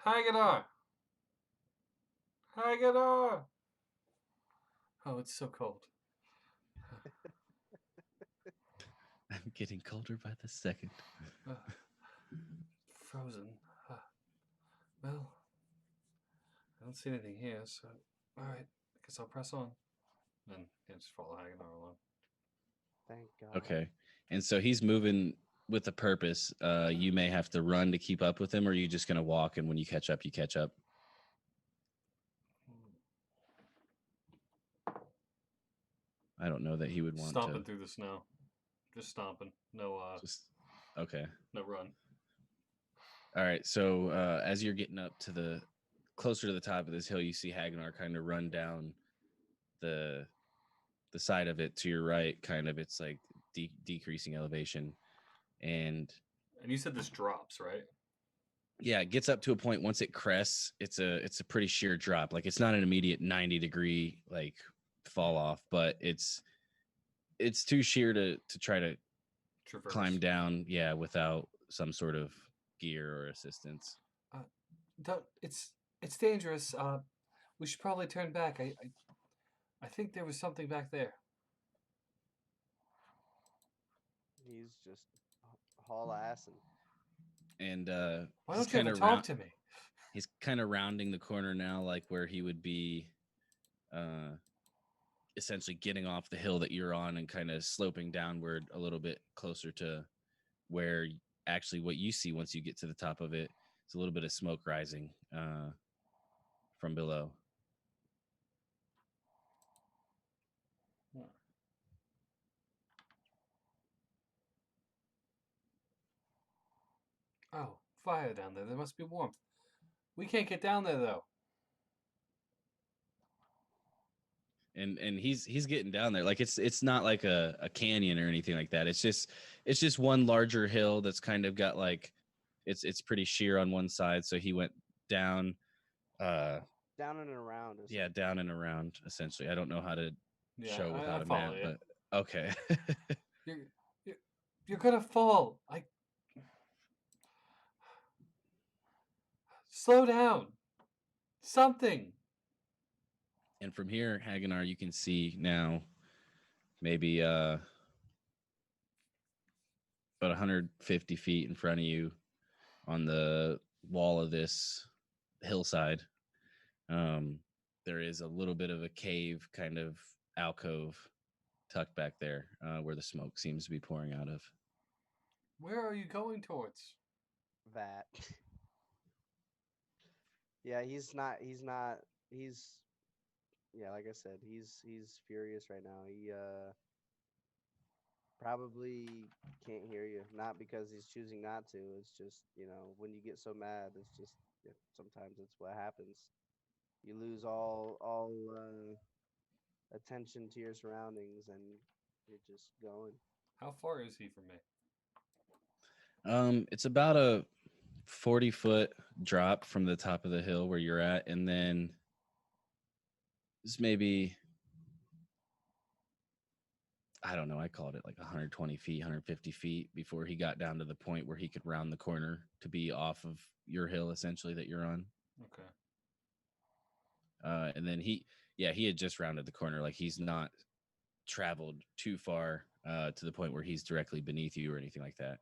Hagadar! Hagadar! Oh, it's so cold. I'm getting colder by the second. Frozen. Well, I don't see anything here, so alright. I guess I'll press on. Then just follow Hagadar along. Thank God. Okay. And so he's moving with a purpose. You may have to run to keep up with him, or are you just going to walk, and when you catch up, you catch up? I don't know that he would want Stomping through the snow. Just stomping. No okay. No run. All right. So as you're getting up to closer to the top of this hill, you see Hagnar kind of run down the side of it to your right. Kind of, it's like decreasing elevation, and you said this drops, right? Yeah, it gets up to a point once it crests. It's a pretty sheer drop. Like it's not an immediate 90-degree like fall off, but it's too sheer to try to Traverse. climb down. Yeah, without some sort of gear or assistance. It's dangerous. We should probably turn back. I think there was something back there. He's just haul assing. And why don't you ever talk to me? He's kind of rounding the corner now, like where he would be essentially getting off the hill that you're on and kind of sloping downward a little bit closer to where actually what you see once you get to the top of it is a little bit of smoke rising from below. Oh, fire down there. There must be warmth. We can't get down there though. And he's getting down there. Like it's not like a canyon or anything like that. It's just one larger hill that's kind of got like it's pretty sheer on one side. So he went down down and around. Yeah, down and around essentially. I don't know how to show without a map, but okay. You're gonna fall. Slow down. Something. And from here, Haganor, you can see now maybe about 150 feet in front of you on the wall of this hillside. There is a little bit of a cave kind of alcove tucked back there where the smoke seems to be pouring out of. Where are you going towards? That. Yeah, he's yeah, like I said, he's furious right now. He probably can't hear you, not because he's choosing not to. It's just, when you get so mad, it's just sometimes it's what happens. You lose all attention to your surroundings, and you're just going. How far is he from me? It's about a 40-foot drop from the top of the hill where you're at, and then it's maybe, I don't know, I called it like 120 feet, 150 feet before he got down to the point where he could round the corner to be off of your hill essentially that you're on. Okay. And then he had just rounded the corner. Like he's not traveled too far to the point where he's directly beneath you or anything like that.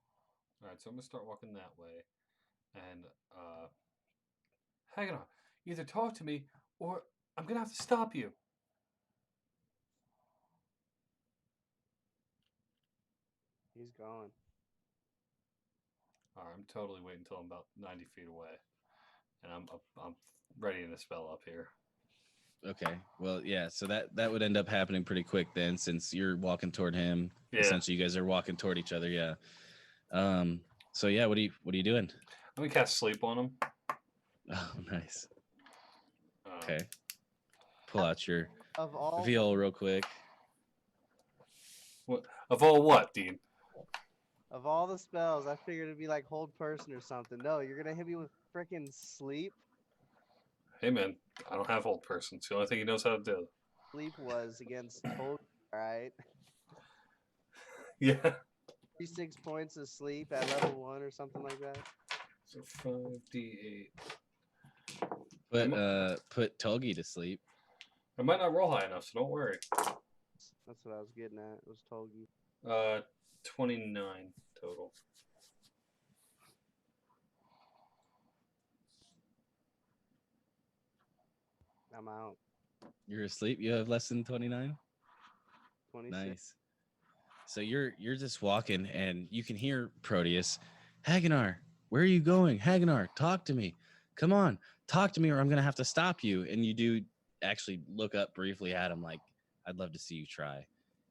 All right, so I'm gonna start walking that way, and hang on. Either talk to me, or I'm gonna have to stop you. He's gone. All right, I'm totally waiting until I'm about 90 feet away, and I'm ready to spell up here. Okay. Well, yeah. So that would end up happening pretty quick then, since you're walking toward him. Yeah. Essentially, you guys are walking toward each other. Yeah. So yeah, what are you doing? I'm gonna cast sleep on him. Oh, nice. Uh, Okay. Pull out your Of all viol real quick. What of all what, Dean? of all the spells, I figured it'd be like hold person or something. No, you're gonna hit me with freaking sleep. Hey man, I don't have old person. It's the only thing he knows how to do. Sleep was against Toad. All right, Yeah. 36 points of sleep at level 1 or something like that. So 5d8. Put Togi to sleep. I might not roll high enough, so don't worry. That's what I was getting at. It was Togi. 29 total. I'm out. You're asleep. You have less than 29. 26. Nice. So you're just walking, and you can hear Proteus. Hagunar, where are you going? Hagunar, talk to me. Come on, talk to me, or I'm gonna have to stop you. And you do actually look up briefly at him, like, I'd love to see you try.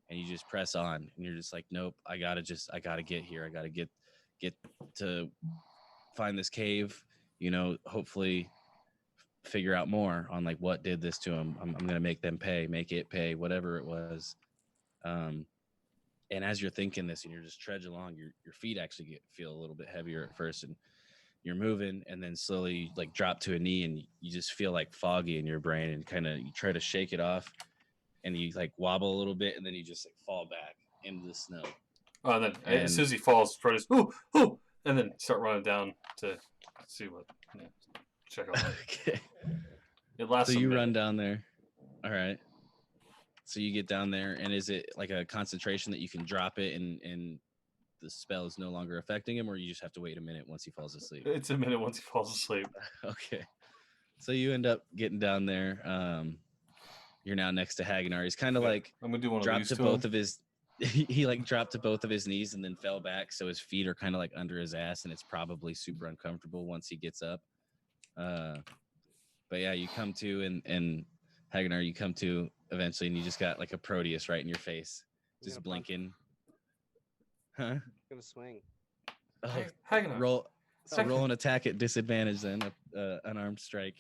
And you just press on, and you're just like, nope, I gotta get here. I gotta get to find this cave. Hopefully figure out more on like what did this to him. I'm gonna make it pay, whatever it was. And as you're thinking this and you're just trudging along, your feet actually feel a little bit heavier at first, and you're moving, and then slowly like drop to a knee, and you just feel like foggy in your brain, and kind of you try to shake it off, and you like wobble a little bit, and then you just like fall back into the snow. Oh, and then And- as soon as he falls, Proteus, ooh, and then start running down to see what. Yeah, check out. Okay. It lasts. So a you minute. run down there. All right. So you get down there, and is it like a concentration that you can drop it and the spell is no longer affecting him, or you just have to wait a minute once he falls asleep? It's a minute once he falls asleep. Okay. So you end up getting down there. You're now next to Hagunar. He's kind of like I'm gonna do one of dropped these to to both him. of his he like dropped to both of his knees and then fell back, so his feet are kind of like under his ass, and it's probably super uncomfortable once he gets up. But yeah, you come to, and Hagunar, you come to eventually, and you just got like a Proteus right in your face, You just gonna punch? blinking. Huh? I'm gonna swing. Oh, Hang on. roll. So Second. roll an attack at disadvantage then, unarmed strike.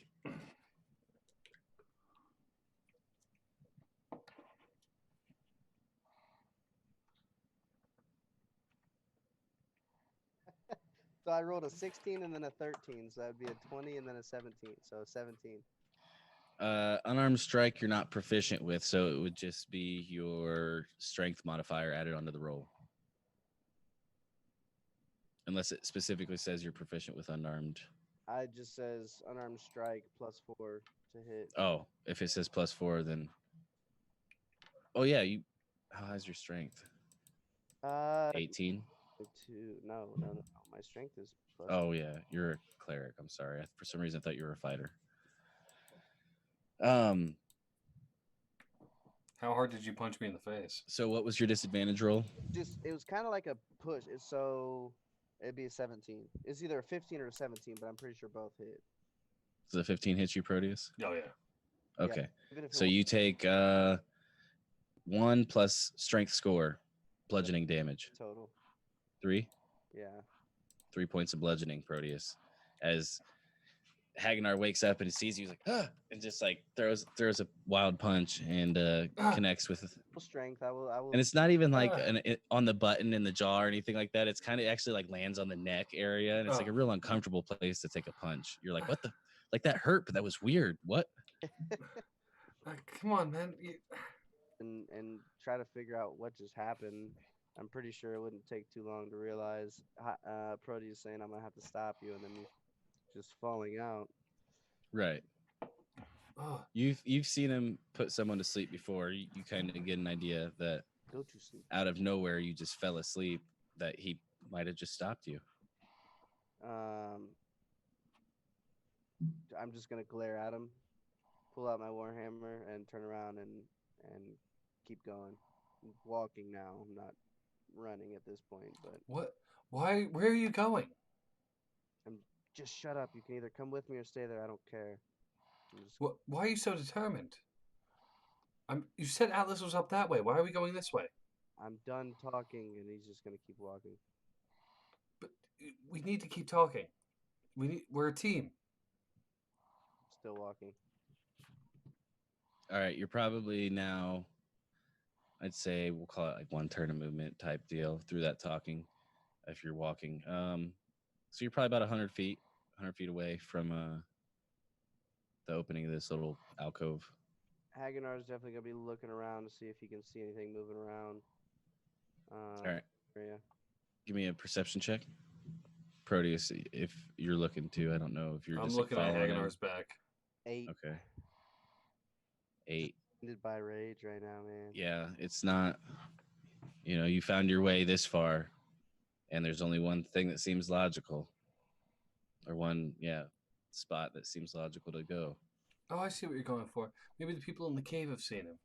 So I rolled a 16 and then a 13, so that'd be a 20 and then a 17, so 17. Unarmed strike, you're not proficient with, so it would just be your strength modifier added onto the roll. Unless it specifically says you're proficient with unarmed. It just says unarmed strike +4 to hit. Oh, if it says +4, then. Oh yeah, you. How high is your strength? 18. No. My strength is plus. Oh yeah, you're a cleric. I'm sorry. For some reason, I thought you were a fighter. How hard did you punch me in the face? So what was your disadvantage roll? It was kind of like a push. So it'd be a 17. It's either a 15 or a 17, but I'm pretty sure both hit. Does the 15 hit you, Proteus? Oh yeah. Yeah, Okay. even if it So wa- you take 1 plus strength score, bludgeoning damage. total. 3. Yeah. 3 points of bludgeoning, Proteus. As Hagunar wakes up and he sees you, he's like, ah, and just like throws a wild punch and connects with. Full strength. I will. And it's not even like on the button in the jaw or anything like that. It's kind of actually like lands on the neck area, and it's like a real uncomfortable place to take a punch. You're like, what the? Like that hurt, but that was weird. What? Come on, man. and try to figure out what just happened. I'm pretty sure it wouldn't take too long to realize Proteus saying I'm gonna have to stop you, and then me just falling out. Right. Oh, You've seen him put someone to sleep before. You kind of get an idea that Go to sleep. out of nowhere you just fell asleep, that he might have just stopped you. I'm just gonna glare at him, pull out my warhammer, and turn around and keep going. I'm walking now. I'm not running at this point, but What? Why? Where are you going? I'm just shut up. You can either come with me or stay there. I don't care. I'm just What? Why are you so determined? You said Atlas was up that way. Why are we going this way? I'm done talking, and he's just gonna keep walking. But we need to keep talking. We're a team. Still walking. All right, you're probably now, I'd say we'll call it like one turn of movement type deal through that talking if you're walking. So you're probably about 100 feet away from the opening of this little alcove. Hagenar is definitely gonna be looking around to see if he can see anything moving around. All right, Area. give me a perception check. Proteus, if you're looking to, I don't know if you're I'm just looking like at following him. Hagenar's back. 8. Okay. 8. Ended by rage right now, man. Yeah, it's not, you found your way this far, and there's only one thing that seems logical, or one, spot that seems logical to go. Oh, I see what you're going for. Maybe the people in the cave have seen him.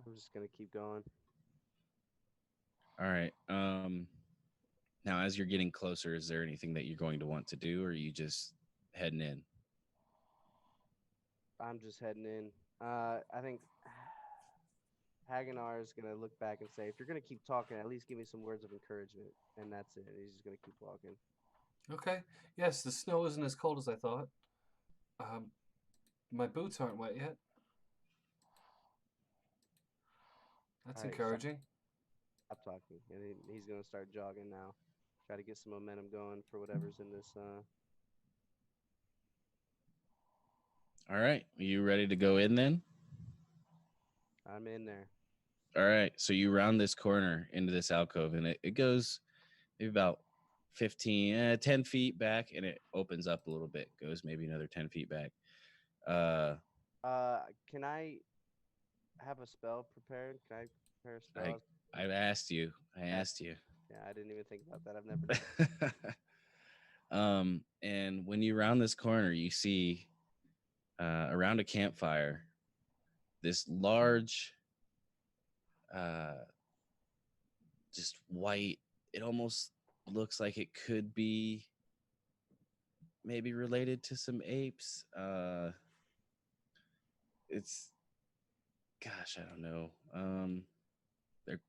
I'm just gonna keep going. All right. Now, as you're getting closer, is there anything that you're going to want to do, or are you just heading in? I'm just heading in. I think Hagenar is gonna look back and say, "If you're gonna keep talking, at least give me some words of encouragement." And that's it. He's just gonna keep walking. Okay. Yes, the snow isn't as cold as I thought. My boots aren't wet yet. That's All right, encouraging. Stop talking, and he's gonna start jogging now. Try to get some momentum going for whatever's in this. All right. Are you ready to go in then? I'm in there. All right. So you round this corner into this alcove, and it goes maybe about 10 feet back, and it opens up a little bit. Goes maybe another 10 feet back. Can I have a spell prepared? Can I prepare a spell? I asked you. Yeah, I didn't even think about that. I've never done that. And when you round this corner, you see around a campfire this large, just white. It almost looks like it could be maybe related to some apes. It's, gosh, I don't know.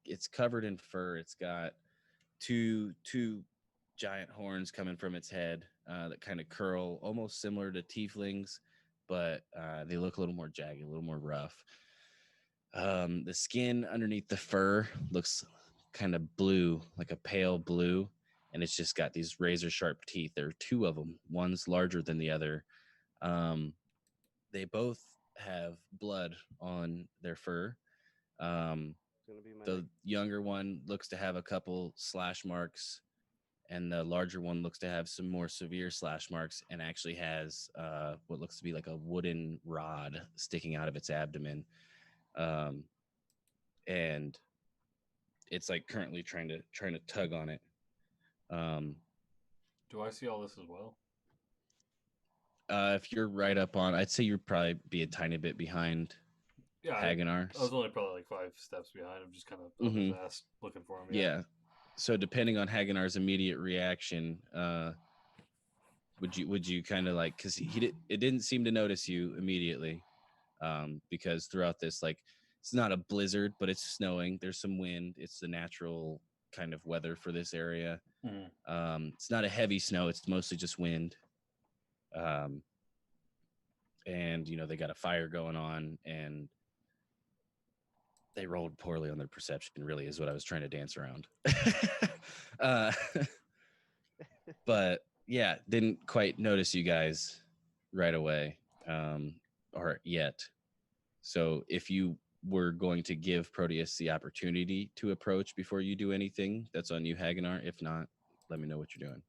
It's covered in fur. It's got two giant horns coming from its head that kind of curl, almost similar to tieflings, but they look a little more jagged, a little more rough. The skin underneath the fur looks kind of blue, like a pale blue, and it's just got these razor sharp teeth. There are 2 of them. One's larger than the other. They both have blood on their fur. The younger one looks to have a couple slash marks, and the larger one looks to have some more severe slash marks, and actually has what looks to be like a wooden rod sticking out of its abdomen. And it's like currently trying to tug on it. Do I see all this as well? If you're right up on, I'd say you'd probably be a tiny bit behind Hagenar. I was only probably like 5 steps behind. I'm just kind of up his ass looking for him. Yeah. So depending on Hagenar's immediate reaction, would you kind of like, because it didn't seem to notice you immediately, because throughout this, like, it's not a blizzard, but it's snowing. There's some wind. It's the natural kind of weather for this area. It's not a heavy snow. It's mostly just wind. And they got a fire going on, and they rolled poorly on their perception, really, is what I was trying to dance around. But yeah, didn't quite notice you guys right away, or yet. So if you were going to give Proteus the opportunity to approach before you do anything, that's on you, Hagenar. If not, let me know what you're doing.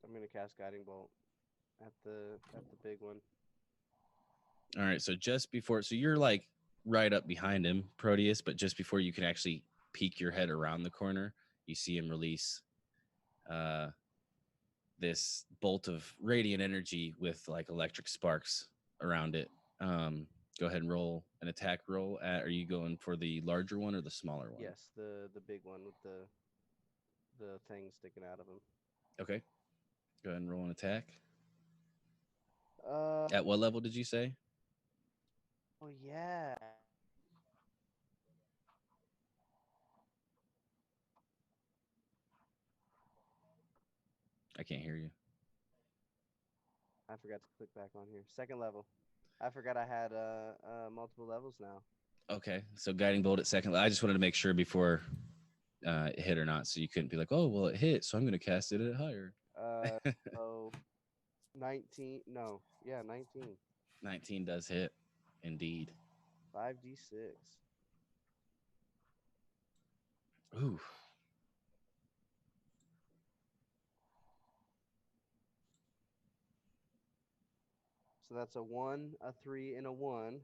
I'm gonna cast Guiding Bolt at the big one. All right, so just before, so you're like right up behind him, Proteus, but just before you can actually peek your head around the corner, you see him release uh, this bolt of radiant energy with like electric sparks around it. Go ahead and roll an attack roll. Are you going for the larger one or the smaller one? Yes, the big one with the thing sticking out of him. Okay. Go ahead and roll an attack. Uh, At what level did you say? oh yeah. I can't hear you. I forgot to click back on here. Second level. I forgot I had multiple levels now. Okay, so guiding bolt at second. I just wanted to make sure before it hit or not, so you couldn't be like, "Oh, well, it hit, so I'm going to cast it at higher." So 19. No, yeah, 19. 19 does hit, indeed. 5d6. Ooh. So that's a 1, a 3, and a 1.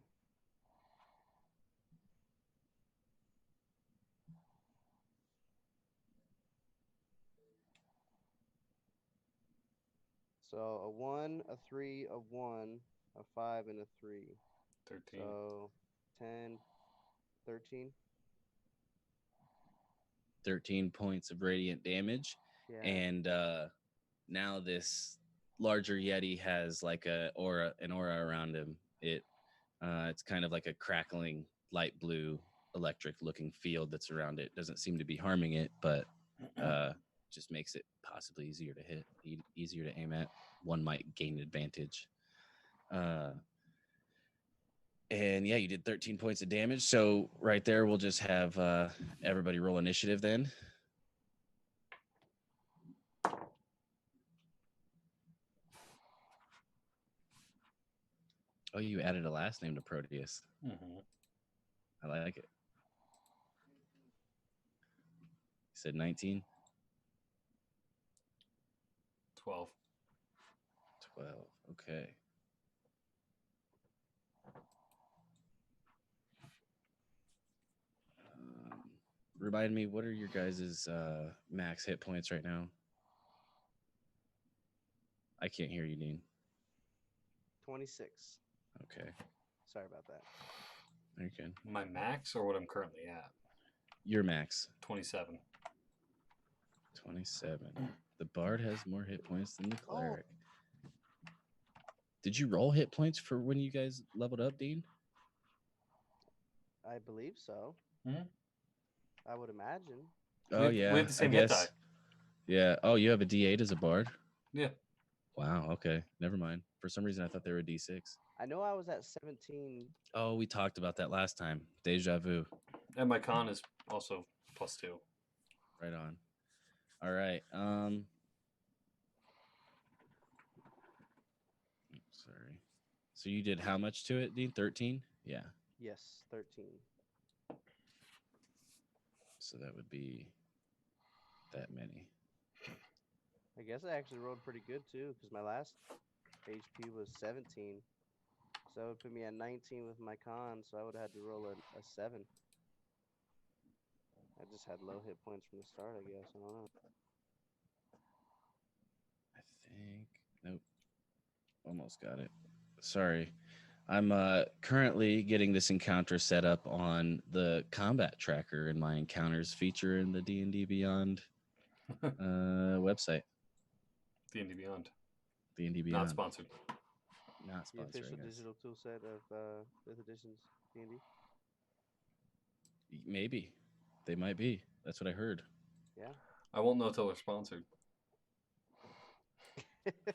So a 1, a 3, a 1, a 5, and a 3. 13. So 10, 13. 13 points of radiant damage. Yeah. And now this larger Yeti has like an aura around him. It's kind of like a crackling light blue electric looking field that's around it. Doesn't seem to be harming it, but just makes it possibly easier to hit, easier to aim at. One might gain advantage. And yeah, you did 13 points of damage. So right there, we'll just have everybody roll initiative then. Oh, you added a last name to Proteus. Mm-hmm. I like it. You said 19? 12. 12. Okay. Remind me, what are your guys' max hit points right now? I can't hear you, Dean. 26. Okay. Sorry about that. You can. My max or what I'm currently at? Your max. 27. 27. The bard has more hit points than the Oh. cleric. Did you roll hit points for when you guys leveled up, Dean? I believe so. Hmm? I would imagine. Oh, yeah. We have the same I hit guess. die. Yeah. Oh, you have a D8 as a bard? Yeah. Wow. Okay. Never mind. For some reason, I thought they were D6. I know I was at 17. Oh, we talked about that last time. Deja vu. And my con is also +2. Right on. All right. Sorry. So you did how much to it, Dean? 13? Yeah. Yes, 13. So that would be that many. I guess I actually rolled pretty good too, because my last HP was 17. So it would put me at 19 with my con, so I would have had to roll a 7. I just had low hit points from the start, I guess. I don't know. I think. Nope. Almost got it. Sorry. I'm currently getting this encounter set up on the combat tracker in my encounters feature in the D&D Beyond website. D&D Beyond. D&D Beyond. Not sponsored. Not The official sponsoring us. digital toolset of 5th edition's D&D. Maybe. They might be. That's what I heard. Yeah. I won't know till they're sponsored.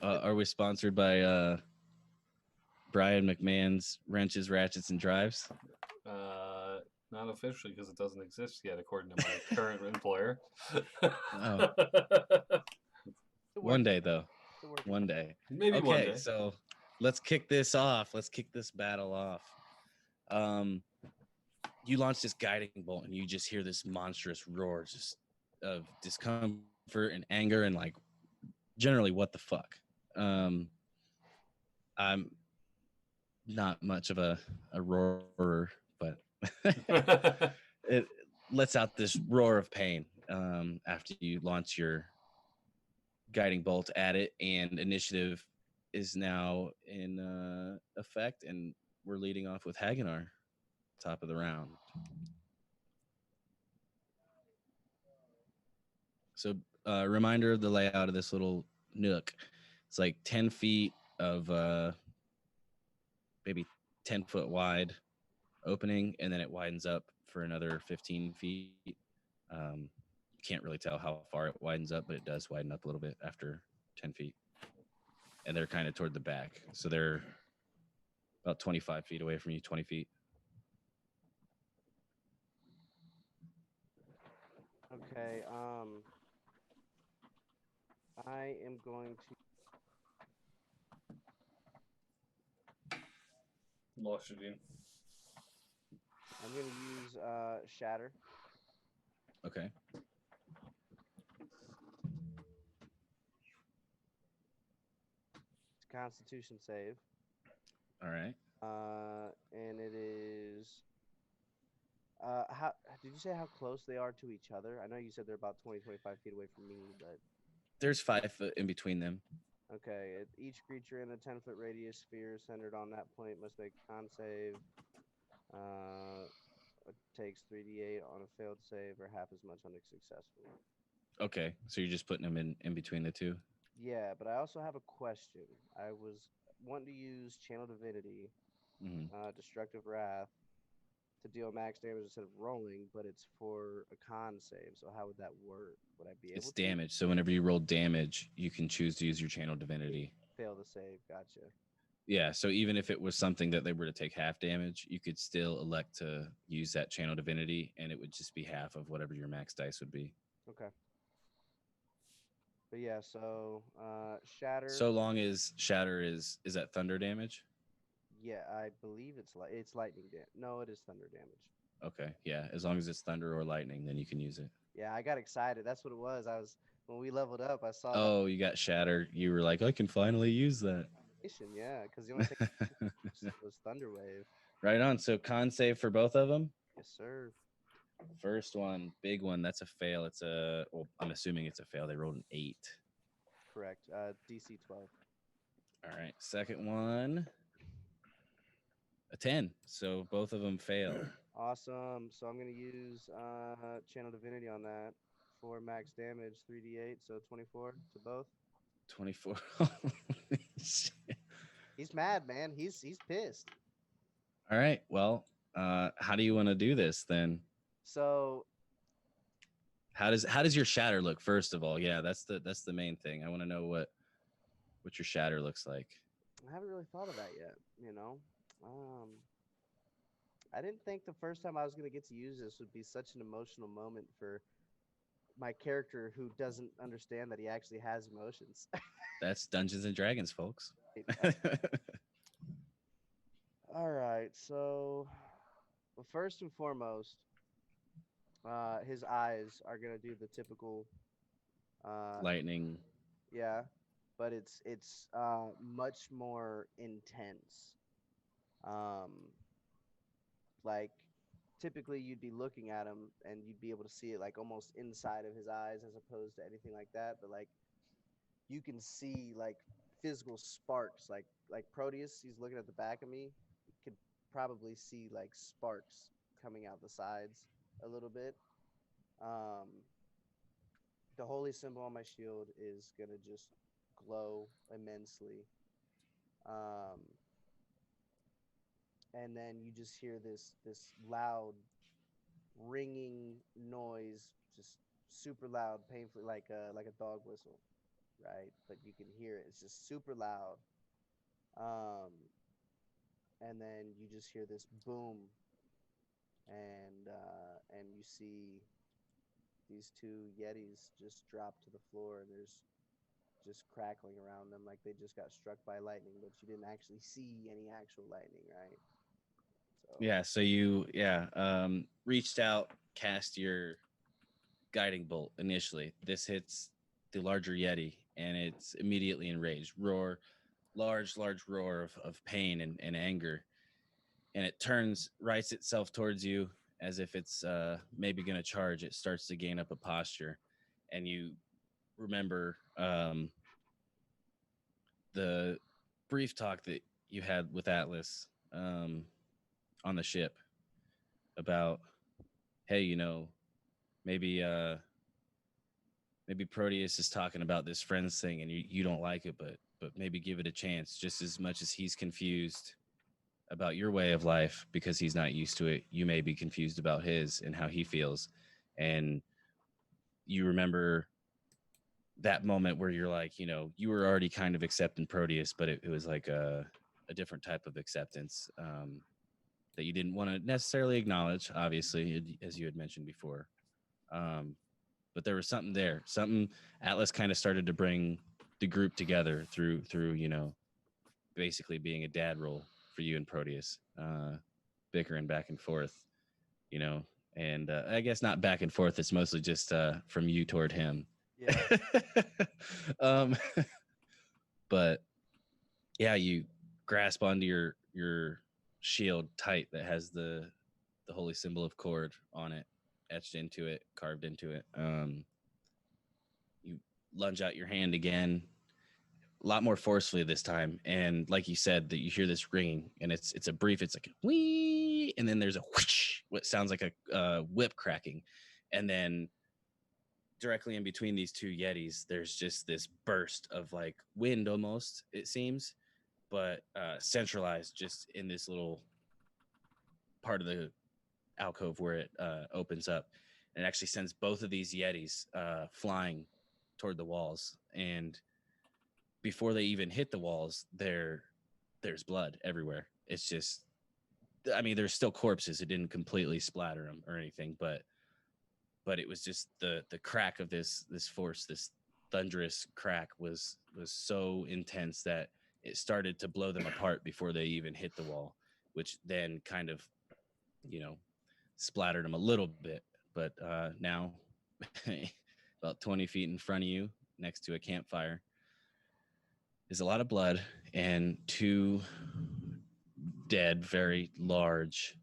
Are we sponsored by Brian McMahon's Wrenches, Ratchets, and Drives? Not officially because it doesn't exist yet, according to my current employer. Oh. One day, though. One day. Maybe Okay, one day. so let's kick this off. Let's kick this battle off. You launch this guiding bolt, and you just hear this monstrous roar just of discomfort and anger and, like, generally, what the fuck? I'm not much of a roarer, but it lets out this roar of pain after you launch your guiding bolt at it, and initiative is now in effect, and we're leading off with Haginar, top of the round. So, reminder of the layout of this little nook. It's like 10 feet of maybe 10-foot wide opening, and then it widens up for another 15 feet. Can't really tell how far it widens up, but it does widen up a little bit after 10 feet. And they're kind of toward the back. So they're about 25 feet away from you, 20 feet. Okay, I am going to. Lost you, Dean. I'm going to use Shatter. Okay. It's a Constitution save. All right. And it is. How did you say how close they are to each other? I know you said they're about 20, 25 feet away from me, but There's 5 foot in between them. okay. Each creature in a 10-foot radius sphere centered on that point must make a con save. It takes 3d8 on a failed save or half as much on a successful. Okay. So you're just putting them in between the two? Yeah, but I also have a question. I was wanting to use Channel Divinity, Destructive Wrath, to deal max damage instead of rolling, but it's for a con save. So how would that work? Would I be able It's to damage. So whenever you roll damage, you can choose to use your channel divinity. fail the save? Gotcha. Yeah. So even if it was something that they were to take half damage, you could still elect to use that channel divinity, and it would just be half of whatever your max dice would be. Okay. But yeah, so Shatter. So long as shatter is that thunder damage? Yeah, I believe it's lightning damage. No, it is thunder damage. Okay. Yeah. As long as it's thunder or lightning, then you can use it. Yeah, I got excited. That's what it was. I was when we leveled up. I saw Oh, you got shatter. You were like, I can finally use that. yeah, because the only thing was Thunder Wave. Right on. So con save for both of them. Yes, sir. First one, big one. That's a fail. It's a. Well, I'm assuming it's a fail. They rolled an 8. Correct. DC 12. All right. Second one, a 10. So both of them fail. Awesome. So I'm gonna use Channel Divinity on that for max damage, 3d8, so 24 to both. 24. Holy shit. He's mad, man. He's pissed. All right. Well, how do you want to do this then? So How does your shatter look? First of all, yeah, that's the main thing. I want to know what your shatter looks like. I haven't really thought of that yet. You know, I didn't think the first time I was gonna get to use this would be such an emotional moment for my character who doesn't understand that he actually has emotions. That's Dungeons and Dragons, folks. All right, so well, first and foremost, his eyes are gonna do the typical Lightning. yeah, but it's much more intense. Um, like typically you'd be looking at him and you'd be able to see it like almost inside of his eyes as opposed to anything like that. But like you can see like physical sparks, like Proteus. He's looking at the back of me. You could probably see like sparks coming out the sides a little bit. Um, the holy symbol on my shield is gonna just glow immensely. Um, and then you just hear this loud ringing noise, just super loud, painfully like a dog whistle, right? But you can hear it. It's just super loud. And then you just hear this boom, and you see these two Yetis just drop to the floor, and there's just crackling around them like they just got struck by lightning, but you didn't actually see any actual lightning, right? So Yeah. So you reached out, cast your guiding bolt initially. This hits the larger Yeti, and it's immediately enraged. Roar. large roar of pain and anger, and it rights itself towards you as if it's maybe going to charge. It starts to gain up a posture, and you remember the brief talk that you had with Atlas on the ship about, hey, maybe maybe Proteus is talking about this friends thing and you don't like it, but maybe give it a chance. Just as much as he's confused about your way of life because he's not used to it, you may be confused about his and how he feels. And you remember that moment where you're like, you were already kind of accepting Proteus, but it was like a different type of acceptance that you didn't want to necessarily acknowledge, obviously, as you had mentioned before. But there was something there, something Atlas kind of started to bring the group together through, basically being a dad role for you and Proteus, bickering back and forth, and I guess not back and forth. It's mostly just from you toward him. Yeah. um, but yeah, you grasp onto your shield tight that has the holy symbol of Cord on it, etched into it, carved into it. You lunge out your hand again, a lot more forcefully this time, and like you said, that you hear this ringing, and it's a brief, it's like a whee, and then there's a whoosh, what sounds like a whip cracking, and then directly in between these two yetis, there's just this burst of like wind, almost, it seems, but centralized just in this little part of the alcove where it opens up, and it actually sends both of these yetis flying toward the walls. And before they even hit the walls, there's blood everywhere. It's just, I mean, there's still corpses. It didn't completely splatter them or anything, but it was just the crack of this force, this thunderous crack was so intense that it started to blow them apart before they even hit the wall, which then kind of, splattered them a little bit. But now, about 20 feet in front of you, next to a campfire, is a lot of blood and two dead, very large,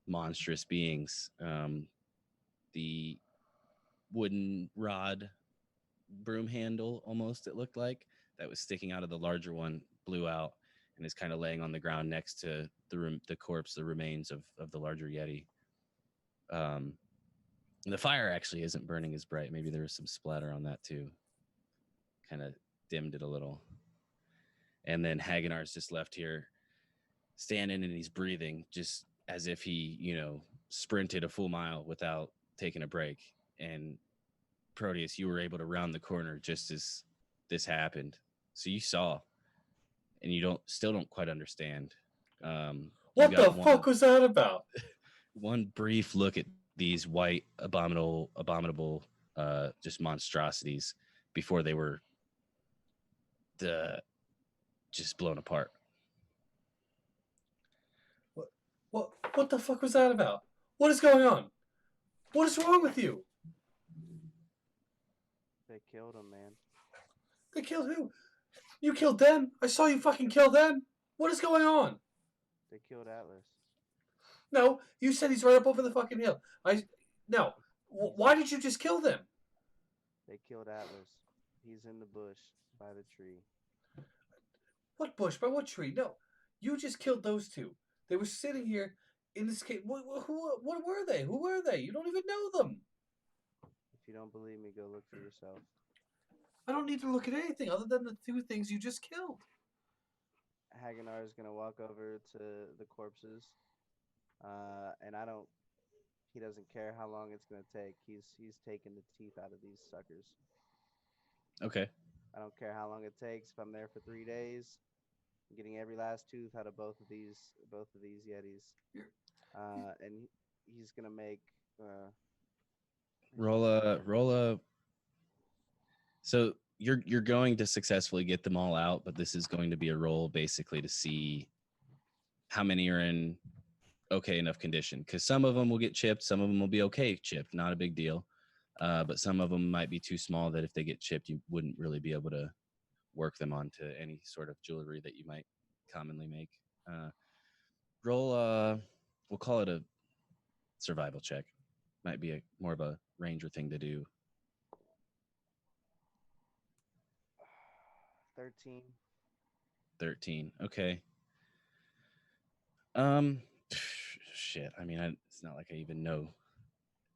monstrous beings. The wooden rod broom handle, almost, it looked like, that was sticking out of the larger one blew out and is kind of laying on the ground next to the corpse, the remains of the larger yeti. And the fire actually isn't burning as bright. Maybe there was some splatter on that too, kind of dimmed it a little. And then Haganar's just left here standing, and he's breathing just as if he sprinted a full mile without taking a break. And Proteus, you were able to round the corner just as this happened, so you saw, and you still don't quite understand. What the fuck was that about? One brief look at these white, abominable, just monstrosities before they were just blown apart. What the fuck was that about? What is going on? What is wrong with you? They killed him, man. They killed who? You killed them? I saw you fucking kill them. What is going on? They killed Atlas. No, you said he's right up over the fucking hill. No. Why did you just kill them? They killed Atlas. He's in the bush by the tree. What bush? By what tree? No, you just killed those two. They were sitting here in this cave. What were they? Who were they? You don't even know them. If you don't believe me, go look for yourself. I don't need to look at anything other than the two things you just killed. Haganar is gonna walk over to the corpses, and he doesn't care how long it's gonna take. He's taking the teeth out of these suckers. Okay. I don't care how long it takes. If I'm there for 3 days, I'm getting every last tooth out of both of these yetis. And he's gonna make roll a. So you're going to successfully get them all out, but this is going to be a roll basically to see how many are in okay enough condition, because some of them will get chipped, some of them will be okay chipped, not a big deal, but some of them might be too small that if they get chipped, you wouldn't really be able to work them onto any sort of jewelry that you might commonly make. Roll we'll call it a survival check. Might be a more of a ranger thing to do. 13. 13. Okay. Um shit. I mean, it's not like I even know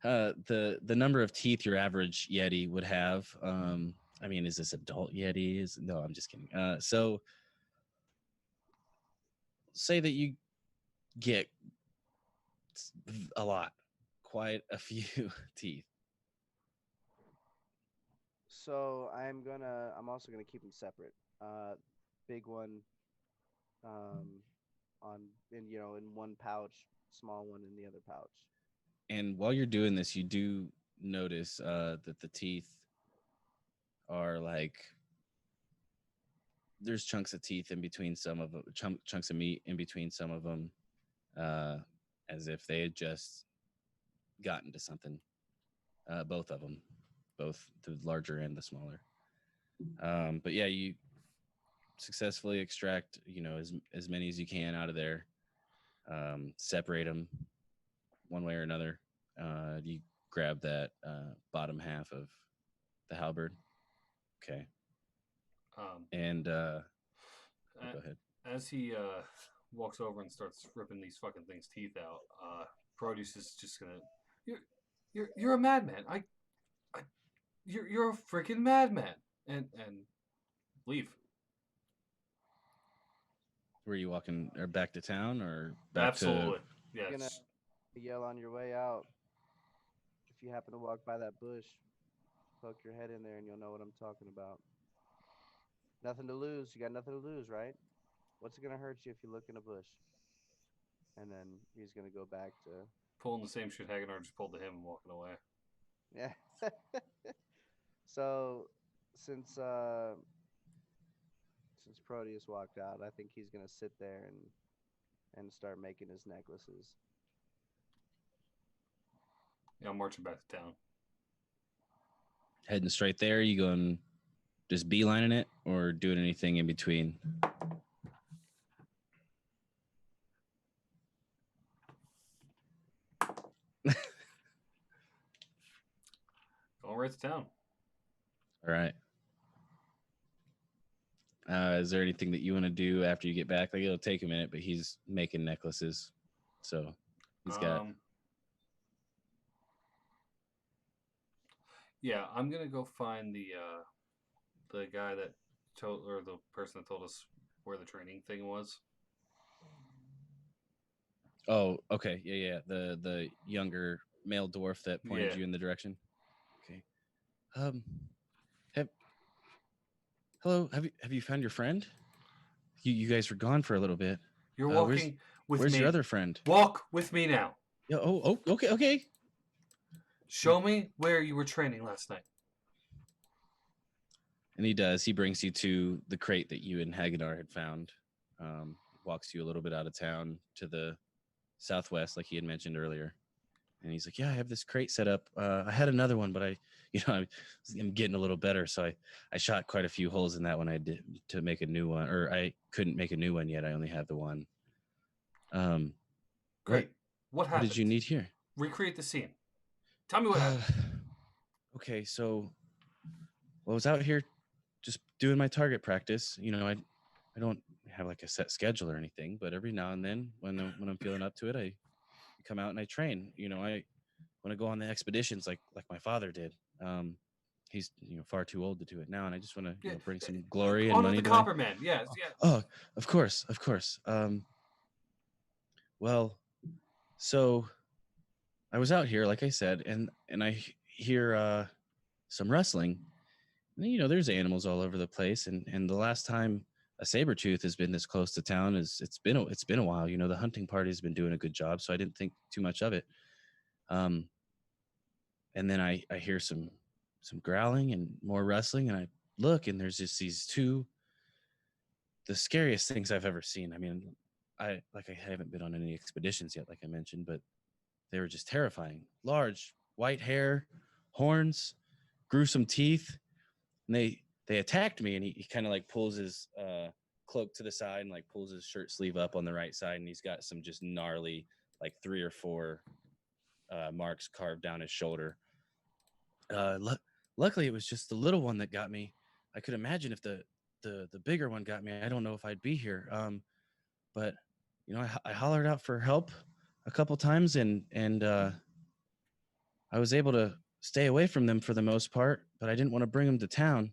the number of teeth your average Yeti would have. I mean, is this adult Yeti? No, I'm just kidding. So say that you get a lot, quite a few teeth. So I'm also gonna keep them separate. Big one, in one pouch, small one in the other pouch. And while you're doing this, you do notice that the teeth are like there's chunks of teeth in between some of them, chunks of meat in between some of them, as if they had just gotten to something. Both of them, both the larger and the smaller. But yeah, you successfully extract, as many as you can out of there. Separate them one way or another. You grab that bottom half of the halberd. Okay. And go ahead. As he walks over and starts ripping these fucking things' teeth out, Produce is just gonna, you're a madman. You're a freaking madman, and leave. Were you walking or back to town or back Absolutely, You're gonna yes. yell on your way out. If you happen to walk by that bush, poke your head in there and you'll know what I'm talking about. Nothing to lose. You got nothing to lose, right? What's it gonna hurt you if you look in a bush? And then he's gonna go back to Pulling the same shit Hagenar just pulled to him and walking away. yeah. So since Proteus walked out, I think he's gonna sit there and start making his necklaces. Yeah, I'm marching back to town. heading straight there? You going just beelining it or doing anything in between? Going right to town. All right. Is there anything that you want to do after you get back? Like, it'll take a minute, but he's making necklaces, so he's got. Yeah, I'm gonna go find the guy that told, or the person that told us where the training thing was. Oh, okay, yeah. The younger male dwarf that pointed Yeah. you in the direction. Okay. Hello. Have you found your friend? You guys were gone for a little bit. You're where's- walking with Where's me. your other friend? Walk with me now. Yeah. Oh, okay. Show me where you were training last night. And he does. He brings you to the crate that you and Hagadar had found. Walks you a little bit out of town to the southwest, like he had mentioned earlier. And he's like, "Yeah, I have this crate set up. I had another one, but I'm getting a little better, so I shot quite a few holes in that one. I did to make a new one, or I couldn't make a new one yet. I only have the one. Great. What What happened? did you need here? Recreate the scene. Tell me what happened. Okay, so I was out here just doing my target practice. I don't have like a set schedule or anything, but every now and then when I'm feeling up to it, I come out and I train. I want to go on the expeditions like my father did. He's far too old to do it now, and I just want to bring some glory and Honor money the to Copper Man. Yes, yes. Oh, of course. Well, so I was out here, like I said, and I hear some rustling. And, there's animals all over the place, and the last time a saber tooth has been this close to town is it's been a while. The hunting party's been doing a good job, so I didn't think too much of it. And then I hear some growling and more rustling, and I look, and there's just these two, the scariest things I've ever seen. I mean, I haven't been on any expeditions yet, like I mentioned, but they were just terrifying. Large white hair, horns, gruesome teeth, and they attacked me, and he kind of like pulls his cloak to the side and like pulls his shirt sleeve up on the right side, and he's got some just gnarly like 3 or 4 marks carved down his shoulder. Luckily, it was just the little one that got me. I could imagine if the bigger one got me, I don't know if I'd be here. But I hollered out for help a couple times, and I was able to stay away from them for the most part. But I didn't want to bring them to town.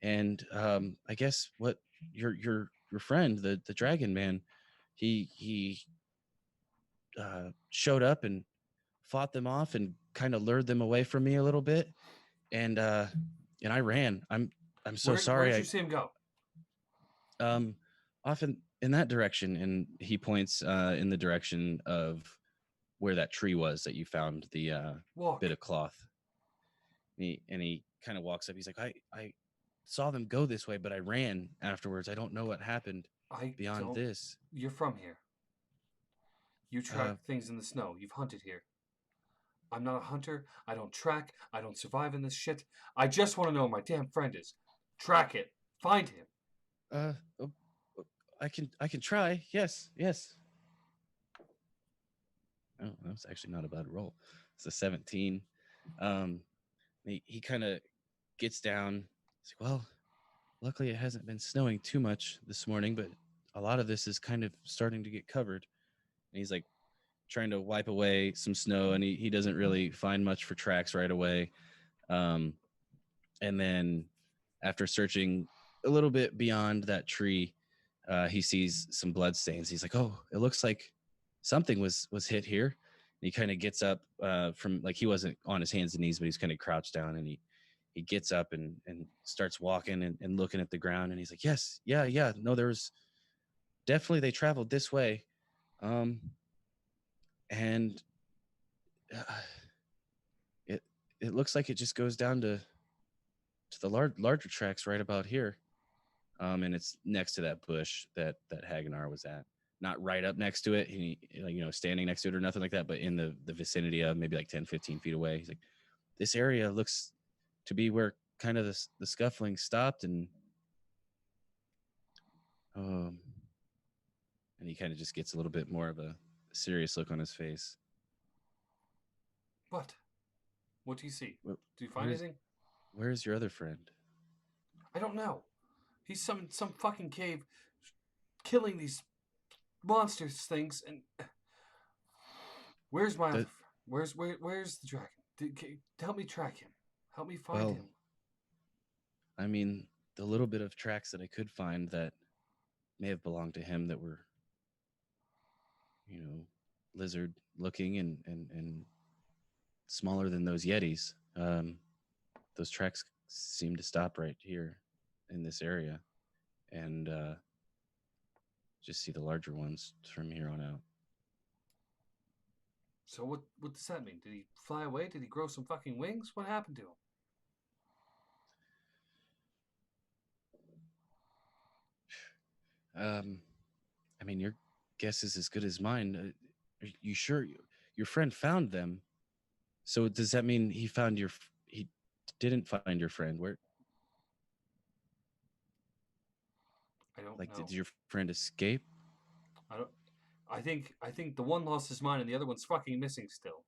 And I guess what your friend, the dragon man, he showed up and fought them off and kind of lured them away from me a little bit. And I ran. I'm so sorry. Where'd you see him go? Off in that direction, and he points in the direction of where that tree was that you found the Walk. bit of cloth. And he kind of walks up. He's like, I saw them go this way, but I ran afterwards. I don't know what happened beyond this. You're from here. You track things in the snow. You've hunted here. I'm not a hunter. I don't track. I don't survive in this shit. I just want to know where my damn friend is. Track it. Find him. I can try. Yes. Oh, that was actually not a bad roll. It's a 17. He kind of gets down. He's like, well, luckily it hasn't been snowing too much this morning, but a lot of this is kind of starting to get covered. And he's like trying to wipe away some snow, and he doesn't really find much for tracks right away. And then after searching a little bit beyond that tree, he sees some blood stains. He's like, oh, it looks like something was hit here. And he kind of gets up from, like, he wasn't on his hands and knees, but he's kind of crouched down, and he gets up and starts walking and looking at the ground. And he's like, yes, yeah. No, there was definitely, they traveled this way. And it looks like it just goes down to the larger tracks right about here. And it's next to that bush that Hagenar was at. Not right up next to it, standing next to it or nothing like that, but in the vicinity of maybe like 10, 15 feet away. He's like, this area looks to be where kind of the scuffling stopped, and he kind of just gets a little bit more of a serious look on his face. What do you see? Well, do you find anything? Where's your other friend? I don't know. He's some fucking cave killing these monsters things, and where's my other where's the dragon? Help me track him. Help me find him. I mean, the little bit of tracks that I could find that may have belonged to him that were, lizard looking and smaller than those Yetis. Those tracks seem to stop right here in this area, and just see the larger ones from here on out. So what does that mean? Did he fly away? Did he grow some fucking wings? What happened to him? I mean, your guess is as good as mine. Are you sure your friend found them? So does that mean he didn't find your friend? Where? I don't know. Did your friend escape? I think the one lost his mind and the other one's fucking missing still.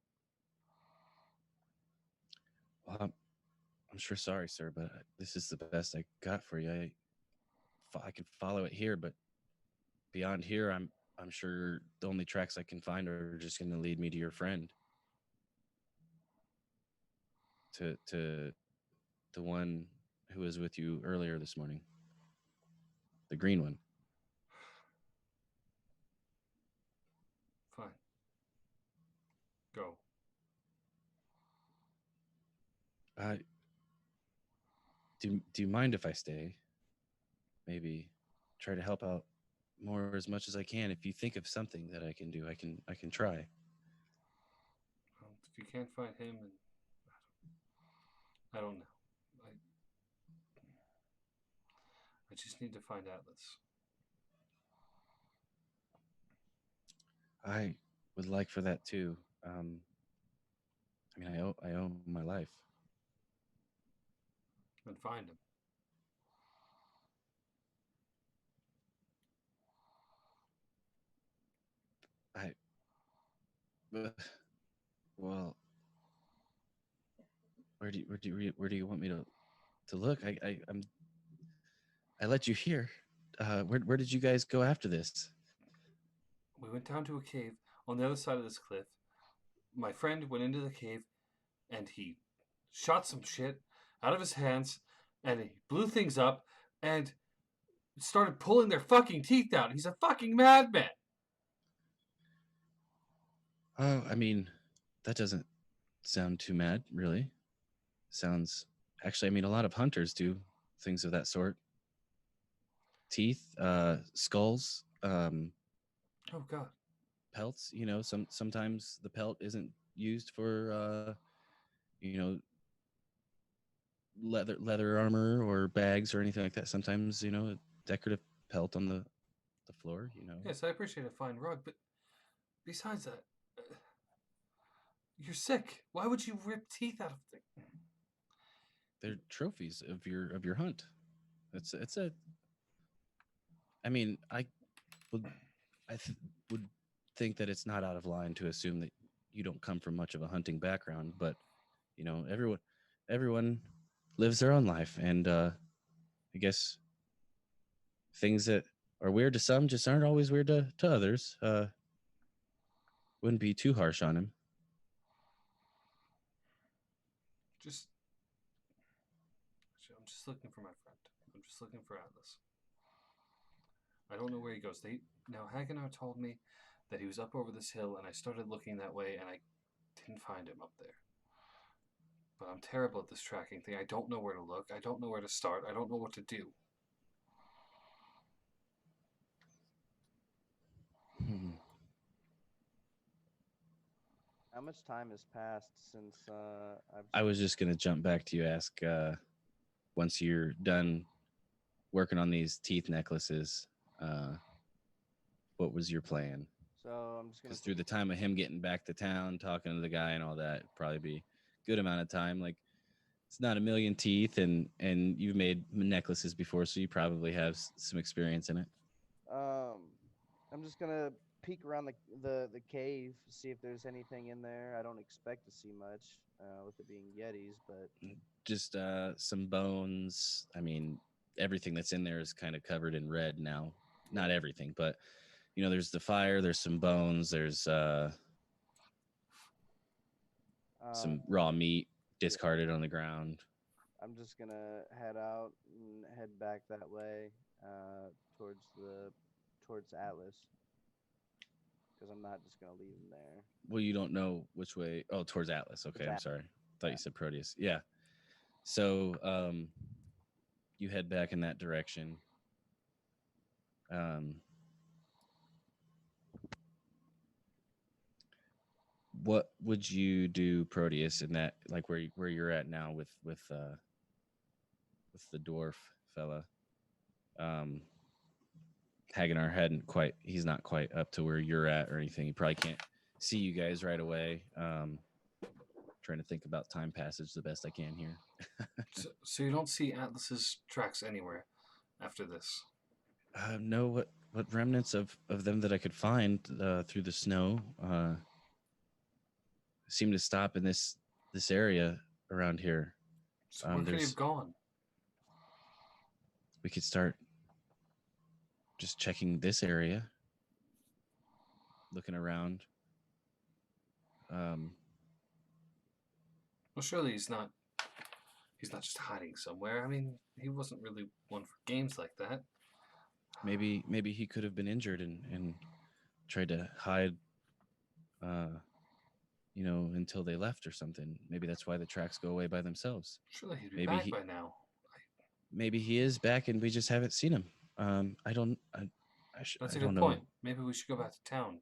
Well, I'm sure sorry, sir, but this is the best I got for you. I can follow it here, but beyond here, I'm sure the only tracks I can find are just going to lead me to your friend. To the one who was with you earlier this morning. The green one. Fine. Go. Do you mind if I stay? Maybe try to help out more as much as I can. If you think of something that I can do, I can try. Well, if you can't find him, and I don't know. I just need to find Atlas. I would like for that too. I mean, I owe my life. And find him. Well, where do you want me to look? I let you here. Where did you guys go after this? We went down to a cave on the other side of this cliff. My friend went into the cave and he shot some shit out of his hands and he blew things up and started pulling their fucking teeth out. He's a fucking madman. Oh, I mean, that doesn't sound too mad, really. Sounds actually, I mean, a lot of hunters do things of that sort. Teeth, skulls, Oh god. pelts. Sometimes the pelt isn't used for you know, leather armor or bags or anything like that. Sometimes, a decorative pelt on the floor. Yes, I appreciate a fine rug, but besides that, you're sick. Why would you rip teeth out of things? They're trophies of your hunt. It's a. I mean, would would think that it's not out of line to assume that you don't come from much of a hunting background, but everyone lives their own life, and I guess things that are weird to some just aren't always weird to others. Wouldn't be too harsh on him. I'm just looking for my friend. I'm just looking for Atlas. I don't know where he goes. Now Hagenar told me that he was up over this hill, and I started looking that way, and I didn't find him up there. But I'm terrible at this tracking thing. I don't know where to look. I don't know where to start. I don't know what to do. How much time has passed since I was just gonna jump back to you. Ask once you're done working on these teeth necklaces, what was your plan? So I'm just gonna. Because through the time of him getting back to town, talking to the guy and all that, probably be a good amount of time. Like, it's not a million teeth, and you've made necklaces before, so you probably have some experience in it. I'm just gonna peek around the cave, see if there's anything in there. I don't expect to see much with it being Yetis, but Just some bones. I mean, everything that's in there is kind of covered in red now. Not everything, but there's the fire. There's some bones. There's some raw meat discarded on the ground. I'm just gonna head out and head back that way towards Atlas, because I'm not just gonna leave him there. Well, you don't know which way. Oh, towards Atlas. Okay, I'm sorry. Thought you said Proteus. Yeah. So you head back in that direction. What would you do, Proteus, in that, like, where you're at now with the dwarf fella? Hagenar he's not quite up to where you're at or anything. He probably can't see you guys right away. Trying to think about time passage the best I can here. So you don't see Atlas's tracks anywhere after this? No, what remnants of them that I could find through the snow seem to stop in this area around here. So where could he have gone? We could start just checking this area, looking around. Well, surely he's not just hiding somewhere. I mean, he wasn't really one for games like that. Maybe he could have been injured and tried to hide, until they left or something. Maybe that's why the tracks go away by themselves. Surely he'd be back by now. Maybe he is back and we just haven't seen him. I don't. That's a I don't good know. point. Maybe we should go back to town.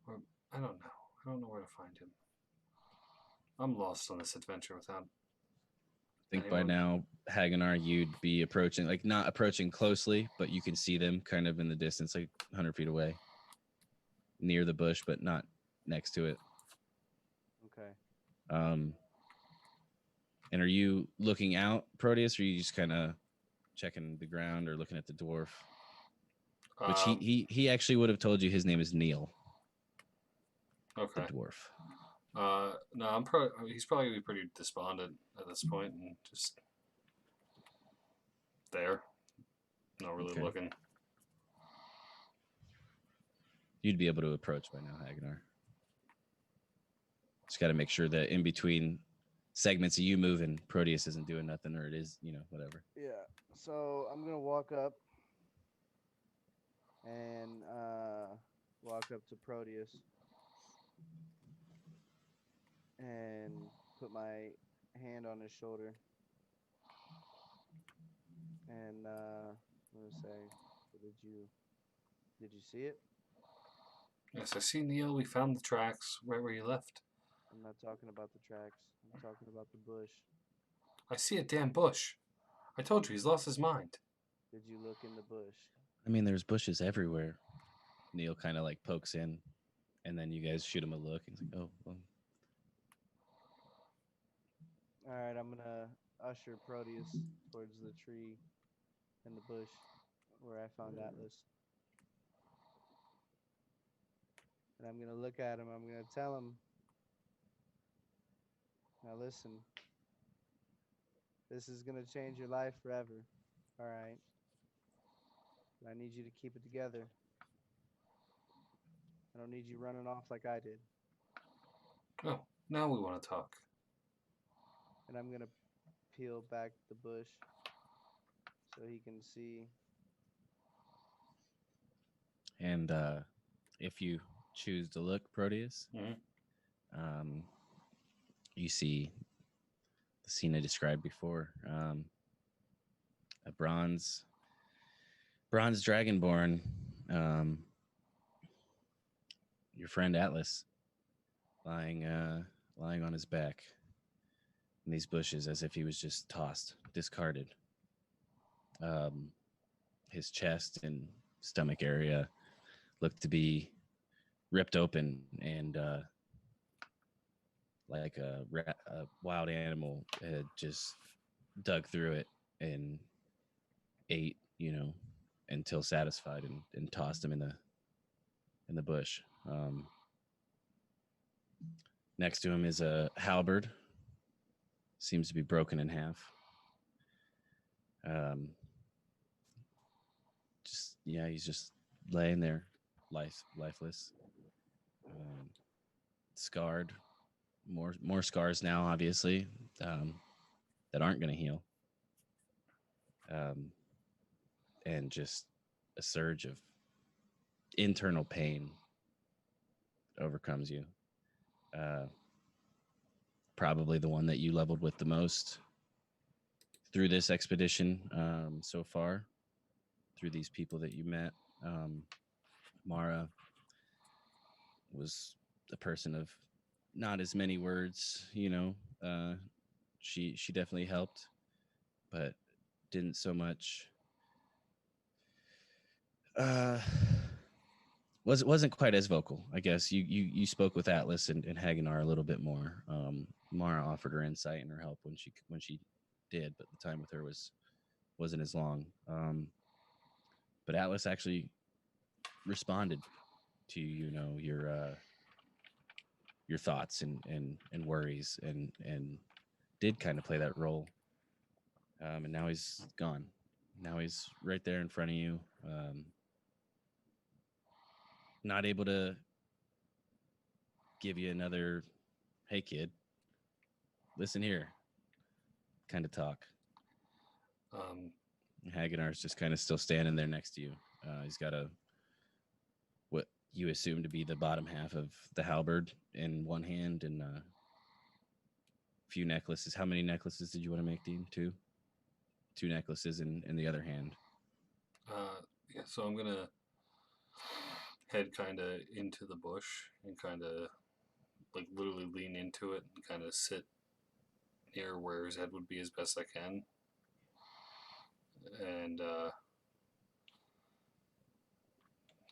I don't know. I don't know where to find him. I'm lost on this adventure without. I think by now, Hagenar, you'd be approaching, like, not approaching closely, but you can see them kind of in the distance, like 100 feet away, near the bush, but not next to it. Okay. And are you looking out, Proteus, or are you just kind of checking the ground or looking at the dwarf? Which he actually would have told you his name is Neil, the Okay. dwarf. No, he's probably gonna be pretty despondent at this point and just there, not really Okay. looking. You'd be able to approach by now, Hagenar. Just got to make sure that in between segments of you moving, Proteus isn't doing nothing, or it is, whatever. Yeah. So I'm gonna walk up and walk up to Proteus and put my hand on his shoulder. And I'm gonna say, did you see it? Yes, I see Neil. We found the tracks right where you left. I'm not talking about the tracks. I'm talking about the bush. I see a damn bush. I told you he's lost his mind. Did you look in the bush? I mean, there's bushes everywhere. Neil kind of like pokes in, and then you guys shoot him a look. And he's like, oh, well. All right, I'm gonna usher Proteus towards the tree and the bush where I found Atlas. And I'm gonna look at him. I'm gonna tell him, now listen, this is gonna change your life forever. All right. But I need you to keep it together. I don't need you running off like I did. Oh, now we want to talk. And I'm gonna peel back the bush so he can see. And if you choose to look, Proteus, Mm-hmm. You see the scene I described before. A bronze dragonborn, your friend Atlas, lying on his back in these bushes as if he was just tossed, discarded. His chest and stomach area looked to be ripped open, and like a wild animal had just dug through it and ate, until satisfied, and tossed him in the bush. Next to him is a halberd. Seems to be broken in half. He's just laying there, lifeless, scarred. More scars now, obviously, that aren't going to heal. And just a surge of internal pain overcomes you. Probably the one that you leveled with the most through this expedition so far, through these people that you met. Mara was a person of not as many words, she definitely helped, but didn't so much. Wasn't quite as vocal, I guess. You spoke with Atlas and Hagenar a little bit more. Mara offered her insight and her help when she did, but the time with her wasn't as long. But Atlas actually responded to your thoughts and worries, and did kind of play that role. And now he's gone. Now he's right there in front of you. Not able to give you another, hey kid, listen here, kind of talk. Hagenar's just kind of still standing there next to you. He's got what you assume to be the bottom half of the halberd in one hand, and a few necklaces. How many necklaces did you want to make, Dean? Two necklaces in the other hand. Yeah, so I'm gonna head kind of into the bush and kind of like literally lean into it and kind of sit near where his head would be as best I can. And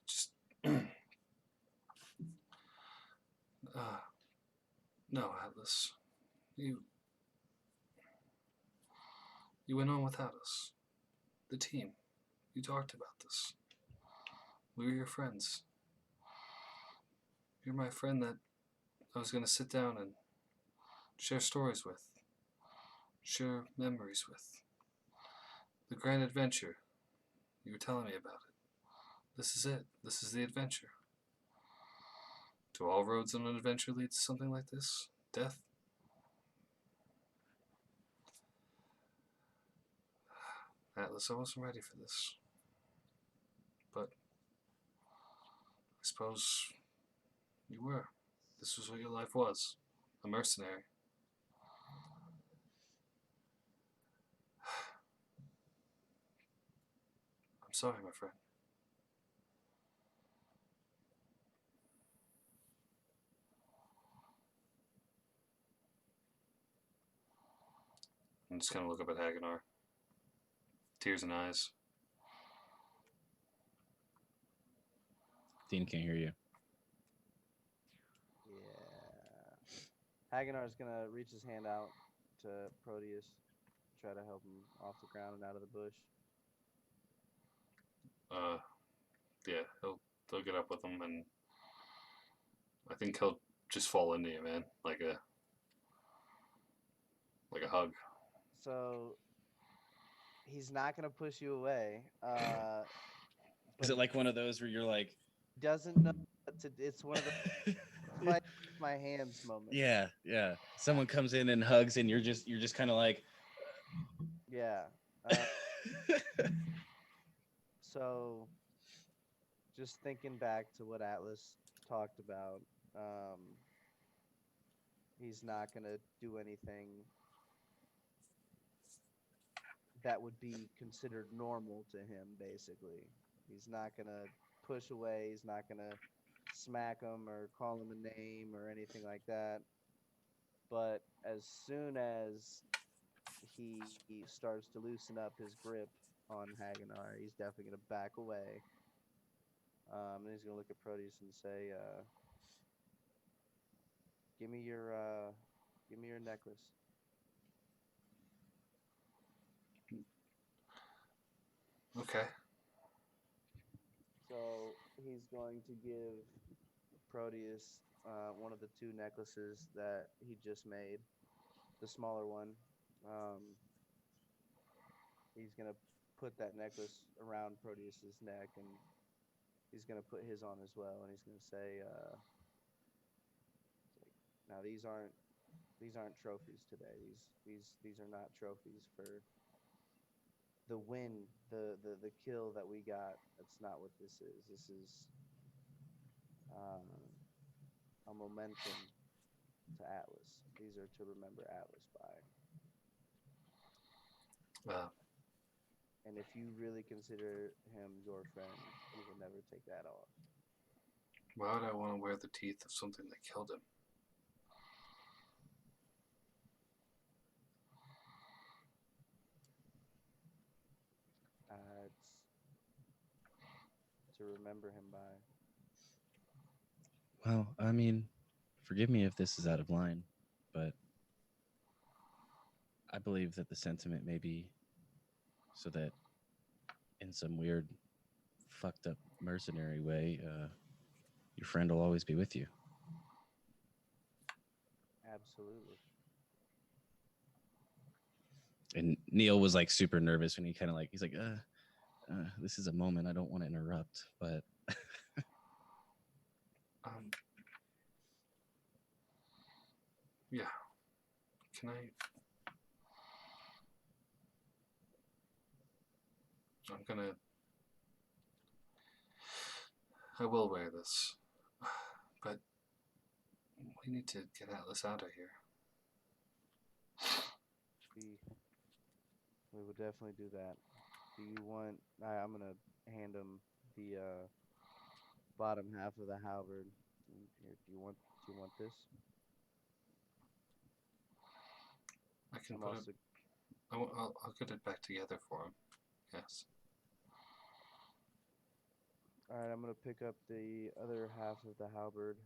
just no, Atlas, you went on without us. The team, you talked about this. We were your friends. You're my friend that I was going to sit down and share stories with, share memories with. The grand adventure. You were telling me about it. This is it. This is the adventure. Do all roads on an adventure lead to something like this? Death? Atlas, I wasn't ready for this. But I suppose you were. This was what your life was. A mercenary. I'm sorry, my friend. I'm just gonna look up at Hagenar. Tears in eyes. Dean can't hear you. Yeah. Haganar's gonna reach his hand out to Proteus, try to help him off the ground and out of the bush. Yeah, they'll get up with him, and I think he'll just fall into you, man, like a hug. So he's not gonna push you away. Is it like one of those where you're like, Doesn't know what to? It's one of the fight with my hands moments. yeah, yeah. Someone comes in and hugs, and you're just kind of like, Yeah. So, just thinking back to what Atlas talked about, he's not gonna do anything that would be considered normal to him. Basically, he's not gonna push away. He's not gonna smack him or call him a name or anything like that. But as soon as he starts to loosen up his grip on Hagenar, he's definitely going to back away. And he's going to look at Proteus and say, give me your necklace. Okay. So he's going to give Proteus one of the two necklaces that he just made, the smaller one. He's going to put that necklace around Proteus's neck, and he's going to put his on as well, and he's going to say, now these aren't trophies today. These are not trophies for the win, the kill that we got. That's not what this is. This is a momentum to Atlas. These are to remember Atlas by. And if you really consider him your friend, you will never take that off. Why would I want to wear the teeth of something that killed him? It's to remember him by. well, I mean, forgive me if this is out of line, but I believe that the sentiment may be so that in some weird, fucked up mercenary way, your friend will always be with you. Absolutely. And Neil was like super nervous when he's like, this is a moment I don't want to interrupt, but Yeah. Can I? I will wear this, but we need to get Atlas out of here. We will definitely do that. Do you want? I'm gonna hand him the bottom half of the halberd. Here, do you want this? I can I'm put also, it. I'll get it back together for him. Yes. all right, I'm gonna pick up the other half of the halberd.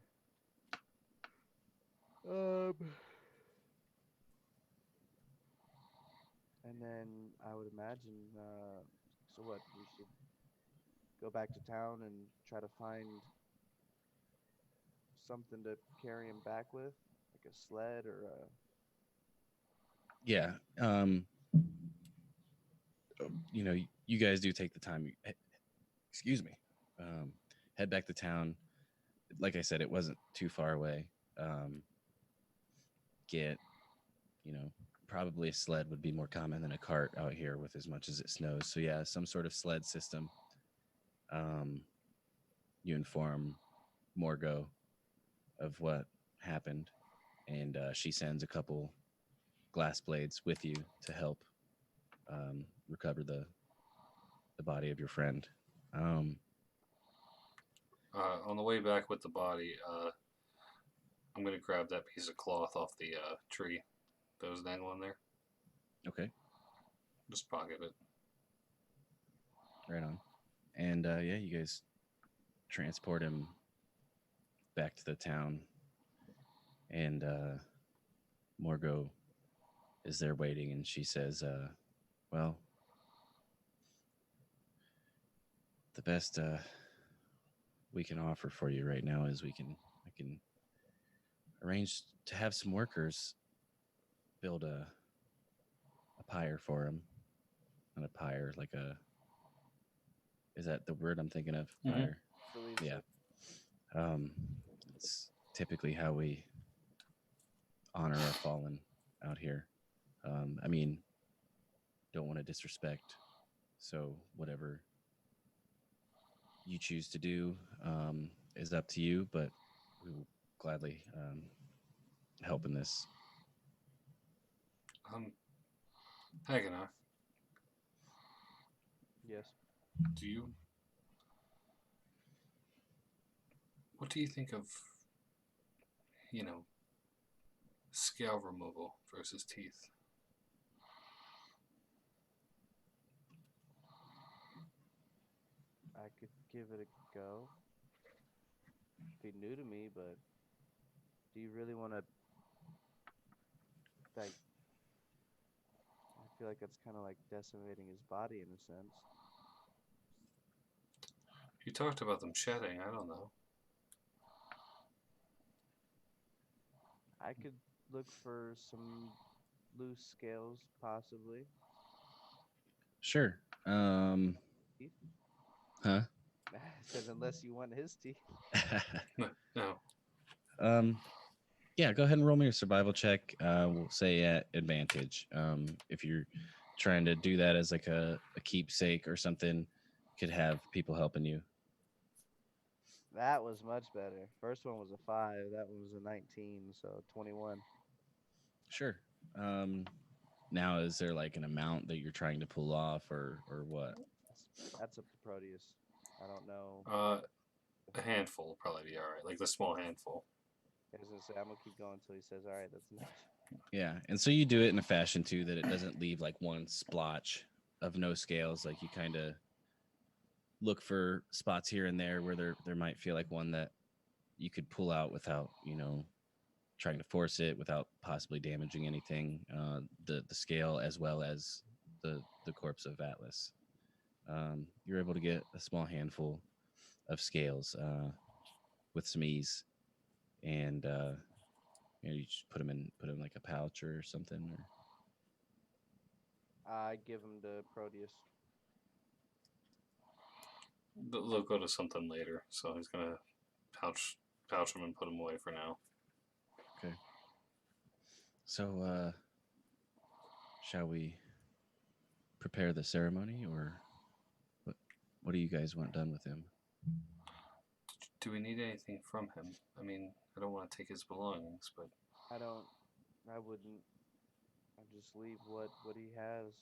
And then I would imagine. So what? We should go back to town and try to find something to carry him back with, like a sled or a. Yeah. You know, you guys do take the time. Excuse me. Head back to town. Like I said, it wasn't too far away. Get, you know, probably a sled would be more common than a cart out here with as much as it snows. So yeah, some sort of sled system. You inform Morgo of what happened, and she sends a couple glass blades with you to help recover the body of your friend. On the way back with the body, I'm gonna grab that piece of cloth off the tree that was dangling there. Okay, Just pocket it. right on. And yeah, you guys transport him back to the town, and Morgo is there waiting, and she says, well, the best we can offer for you right now is I can arrange to have some workers build a pyre for him. Not a pyre, like a. Is that the word I'm thinking of? Mhm. Pyre. Believe Yeah. so. It's typically how we honor our fallen out here. I mean, don't want to disrespect. So whatever you choose to do is up to you, but we will gladly help in this. Haganah, Yes. what do you think of, scale removal versus teeth? I could give it a go. Be new to me, but do you really want to like? I feel like that's kind of like decimating his body in a sense. You talked about them shedding. I don't know. I could look for some loose scales, possibly. Sure. Teeth? Huh? I said unless you want his teeth. No. Yeah, go ahead and roll me a survival check. We'll say at advantage. If you're trying to do that as like a keepsake or something, could have people helping you. That was much better. First one was a 5. That one was a 19, so 21. Sure. Now, is there like an amount that you're trying to pull off, or what? That's up to Proteus. I don't know. A handful will probably be all right. Like the small handful. I was gonna say I'm gonna keep going until he says, "All right, that's enough." Yeah, and so you do it in a fashion too that it doesn't leave like one splotch of no scales. Like you kind of look for spots here and there where there might feel like one that you could pull out without trying to force it, without possibly damaging anything. The scale as well as the corpse of Atlas. You're able to get a small handful of scales with some ease, and you just put them in like a pouch or something. Or I give him to Proteus. They'll go to something later, so he's gonna pouch them and put them away for now. okay. So, shall we prepare the ceremony, or what do you guys want done with him? Do we need anything from him? I mean, I don't want to take his belongings, but I wouldn't. I just leave what he has.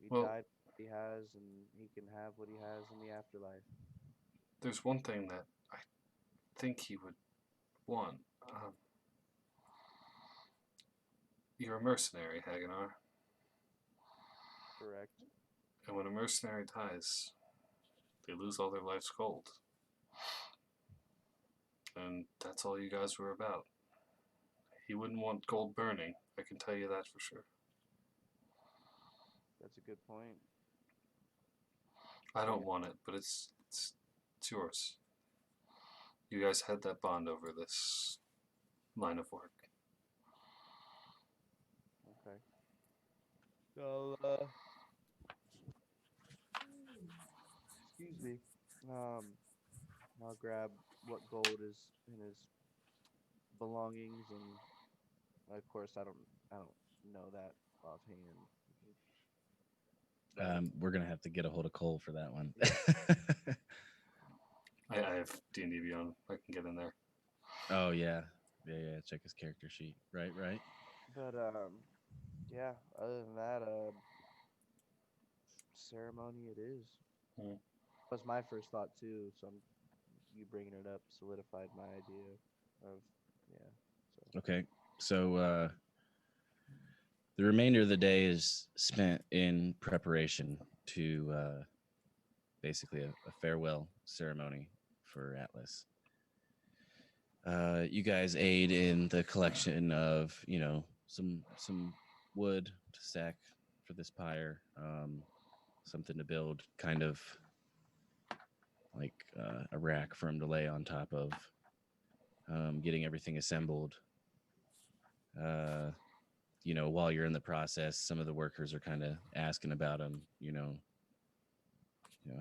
He Well- died. He has, and he can have what he has in the afterlife. there's one thing that I think he would want. You're a mercenary, Haganah. Correct. And when a mercenary dies, they lose all their life's gold. And that's all you guys were about. He wouldn't want gold burning, I can tell you that for sure. That's a good point. I don't want it, but it's yours. You guys had that bond over this line of work. Okay. So, excuse me. I'll grab what gold is in his belongings, and of course, I don't know that offhand. We're gonna have to get a hold of Cole for that one. I have D&D Beyond. I can get in there. Oh yeah. Check his character sheet. Right. But yeah. Other than that, ceremony it is. Mm. Was my first thought too. So you bringing it up solidified my idea of So. Okay. So the remainder of the day is spent in preparation to basically a farewell ceremony for Atlas. You guys aid in the collection of, some wood to stack for this pyre, something to build, kind of like a rack for him to lay on top of, getting everything assembled. While you're in the process, some of the workers are kind of asking about him.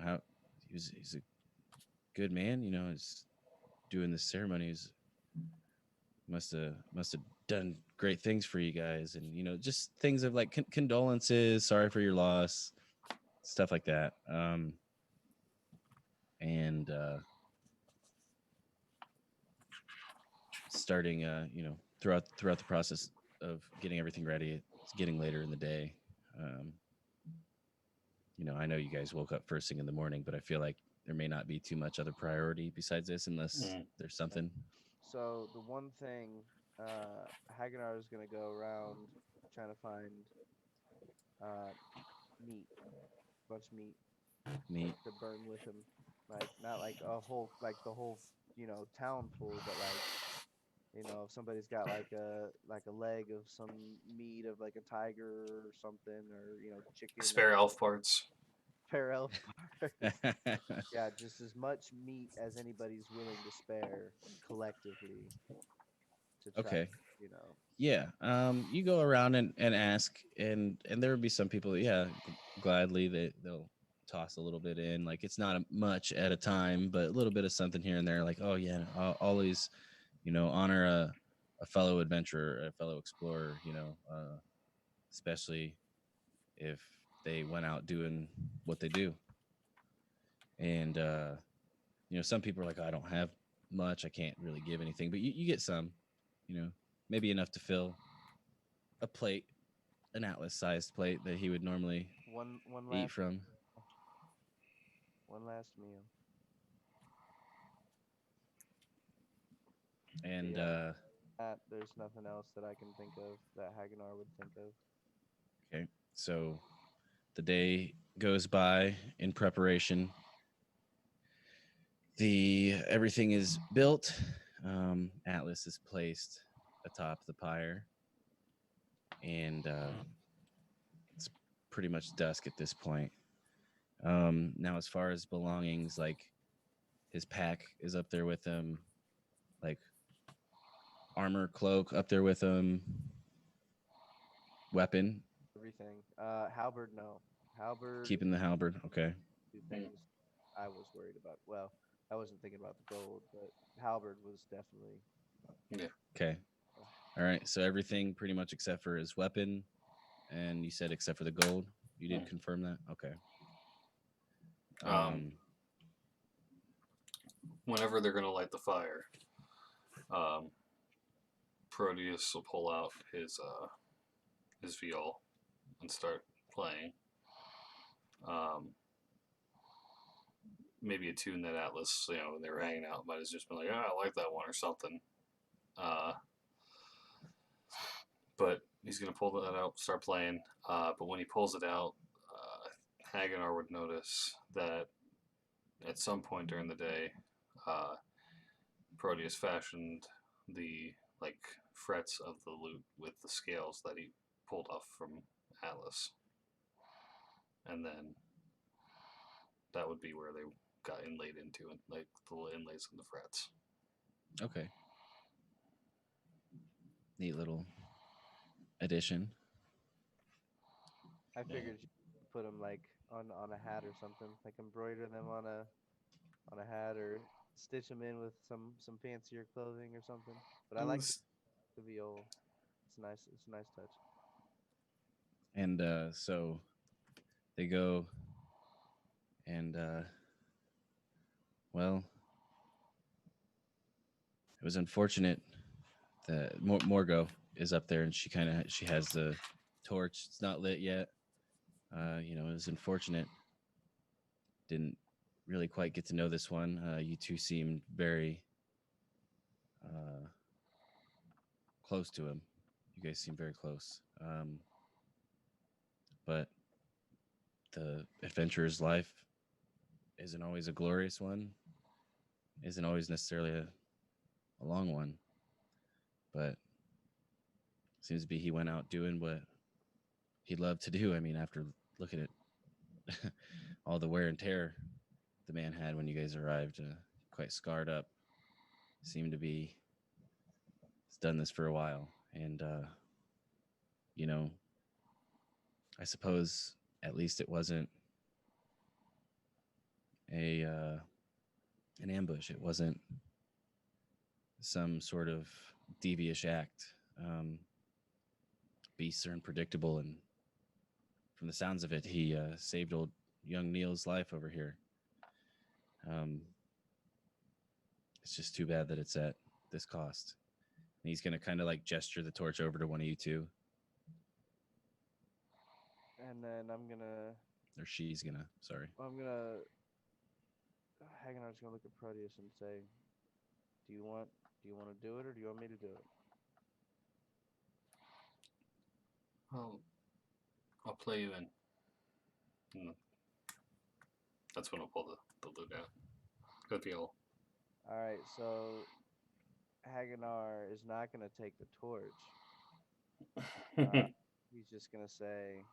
How he's a good man. He's doing this ceremony. He's must have done great things for you guys, and just things of like condolences, sorry for your loss, stuff like that. And starting, throughout the process of getting everything ready, it's getting later in the day. I know you guys woke up first thing in the morning, but I feel like there may not be too much other priority besides this unless there's something. So the one thing, Hagenar is gonna go around trying to find meat, bunch of meat to burn with him. Like not like a whole, like the whole, town full, but like, if somebody's got like a leg of some meat of like a tiger or something, or chicken. Spare elf parts. Spare elf parts. Yeah, just as much meat as anybody's willing to spare collectively. To try, Okay. Yeah. You go around and ask, and there would be some people that, gladly they'll toss a little bit in. Like it's not much at a time, but a little bit of something here and there. Like, oh yeah, I'll always, honor a fellow adventurer, a fellow explorer. Especially if they went out doing what they do. And some people are like, oh, I don't have much, I can't really give anything, but you get some. Maybe enough to fill a plate, an Atlas-sized plate that he would normally eat from. One last meal. And there's nothing else that I can think of that Hagenar would think of. Okay, so the day goes by in preparation. Everything is built. Atlas is placed atop the pyre, and it's pretty much dusk at this point. Now, as far as belongings, like his pack is up there with him, like armor, cloak up there with him, weapon. Everything. Halberd, no. Halberd. Keeping the halberd, okay. Two things I was worried about. Well, I wasn't thinking about the gold, but halberd was definitely. Yeah. Okay. All right. So everything pretty much except for his weapon, and you said except for the gold. You did confirm that? Okay. Whenever they're gonna light the fire, Proteus will pull out his viol and start playing. Maybe a tune that Atlas, when they were hanging out, might have just been like, "Oh, I like that one" or something. But he's gonna pull that out, start playing. But when he pulls it out, Hagenar would notice that at some point during the day, Proteus fashioned the frets of the lute with the scales that he pulled off from Atlas, and then that would be where they got inlaid into, and like the little inlays and the frets. Okay. Neat little addition. I figured you put them like on a hat or something, like embroider them on a hat or stitch them in with some fancier clothing or something. But I like the viol. It's nice. It's a nice touch. And so they go and well, it was unfortunate that Morgo is up there and she has the torch. It's not lit yet. You know, it was unfortunate. Didn't really quite get to know this one. You two seemed very close to him. You guys seem very close. But the adventurer's life isn't always a glorious one, isn't always necessarily a long one. But seems to be he went out doing what he loved to do. I mean, after looking at all the wear and tear the man had when you guys arrived, quite scarred up. Seemed to be he's done this for a while, and you know, I suppose at least it wasn't an ambush. It wasn't some sort of devious act. Beasts are unpredictable, and from the sounds of it, he saved old young Neil's life over here. It's just too bad that it's at this cost. And he's gonna kind of like gesture the torch over to one of you two, And then or she's gonna. Sorry. Hagnar's gonna look at Proteus and say, do you want to do it, or do you want me to do it? I'll play you in. And that's when I'll pull the loot out. Good deal. All right, so Haggnar is not gonna take the torch. He's just gonna say,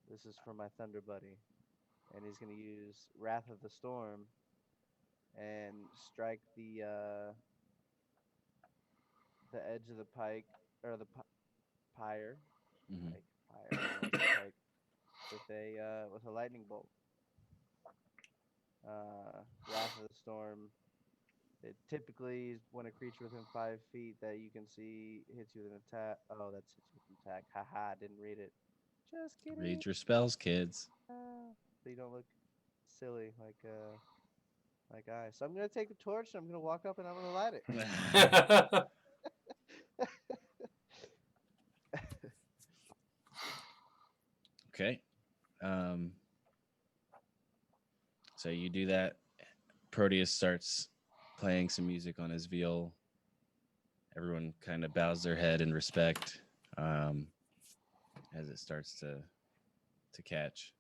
"This is for my Thunder Buddy," and he's gonna use Wrath of the Storm and strike the edge of the pike or the pyre, Mm-hmm. pyre, I don't know, it's a pike, with a lightning bolt. Wrath of the Storm. It typically, when a creature within 5 feet that you can see hits you with an attack. Oh, that's hits you with an attack. Haha, didn't read it. Just kidding. Read your spells, kids. So you don't look silly like I. So I'm gonna take the torch and I'm gonna walk up and I'm gonna light it. Okay. So you do that. Proteus starts playing some music on his viol. Everyone kind of bows their head in respect as it starts to catch.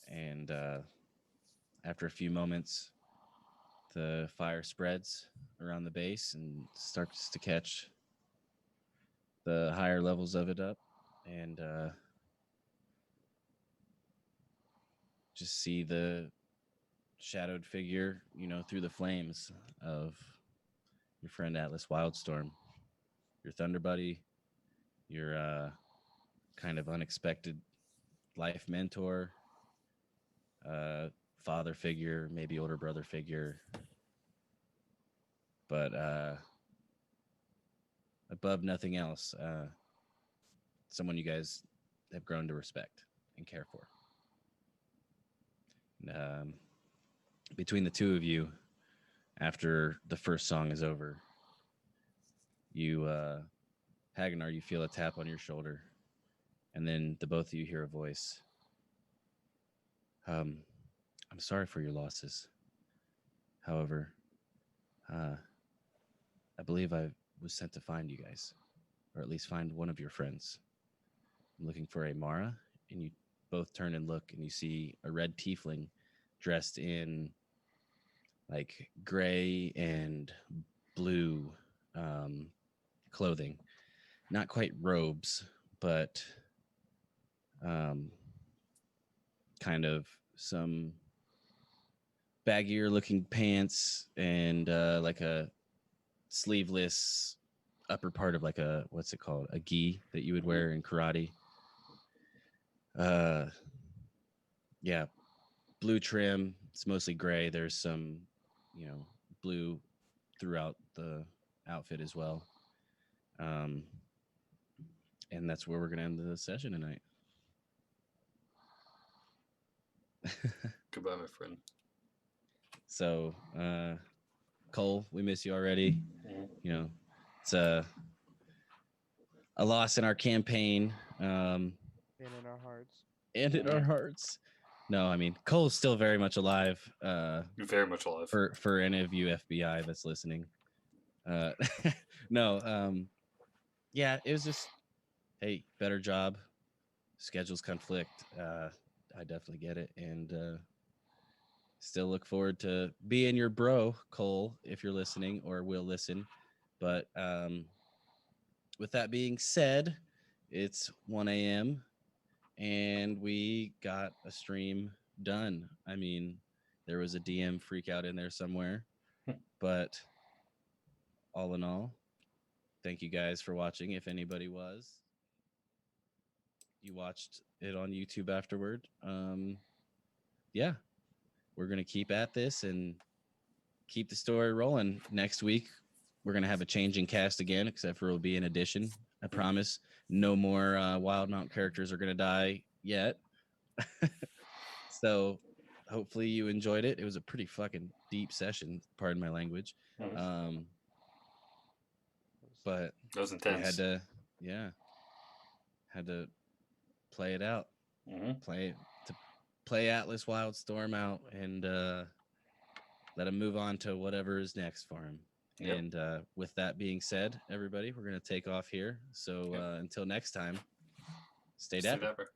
And after a few moments, the fire spreads around the base and starts to catch the higher levels of it up. And just see the shadowed figure, you know, through the flames of your friend Atlas Wildstorm, your Thunder Buddy, your kind of unexpected life mentor, father figure, maybe older brother figure, but above nothing else, someone you guys have grown to respect and care for. Between the two of you, after the first song is over, you, Haggnar, you feel a tap on your shoulder, and then the both of you hear a voice. I'm sorry for your losses. However, I believe I was sent to find you guys, or at least find one of your friends. I'm looking for a Mara, and you both turn and look, and you see a red tiefling dressed in like gray and blue clothing. Not quite robes, but kind of some baggier looking pants and like a sleeveless upper part of like a what's it called, a gi that you would wear in karate. Yeah, blue trim. It's mostly gray. There's some, blue throughout the outfit as well. And that's where we're gonna end the session tonight. Goodbye, my friend. So, Cole, we miss you already. It's a loss in our campaign. And in our hearts. And in our hearts. No, I mean, Cole's still very much alive. You're very much alive. For any of you FBI that's listening. No, yeah, it was just, hey, better job. Schedules conflict. I definitely get it. And still look forward to being your bro, Cole, if you're listening or will listen. But with that being said, it's 1 a.m. and we got a stream done. I mean, there was a DM freak out in there somewhere, but all in all, thank you guys for watching. If anybody you watched it on YouTube afterward. Yeah, we're going to keep at this and keep the story rolling. Next week, we're going to have a changing cast again, except for it'll be an addition. I promise. No more Wildemount characters are going to die yet. So hopefully you enjoyed it. It was a pretty fucking deep session, pardon my language. But that was intense. Had to play it out. Play Atlas Wildstorm out and let him move on to whatever is next for him. Yep. And with that being said, everybody, we're going to take off here. So until next time, stay dapper.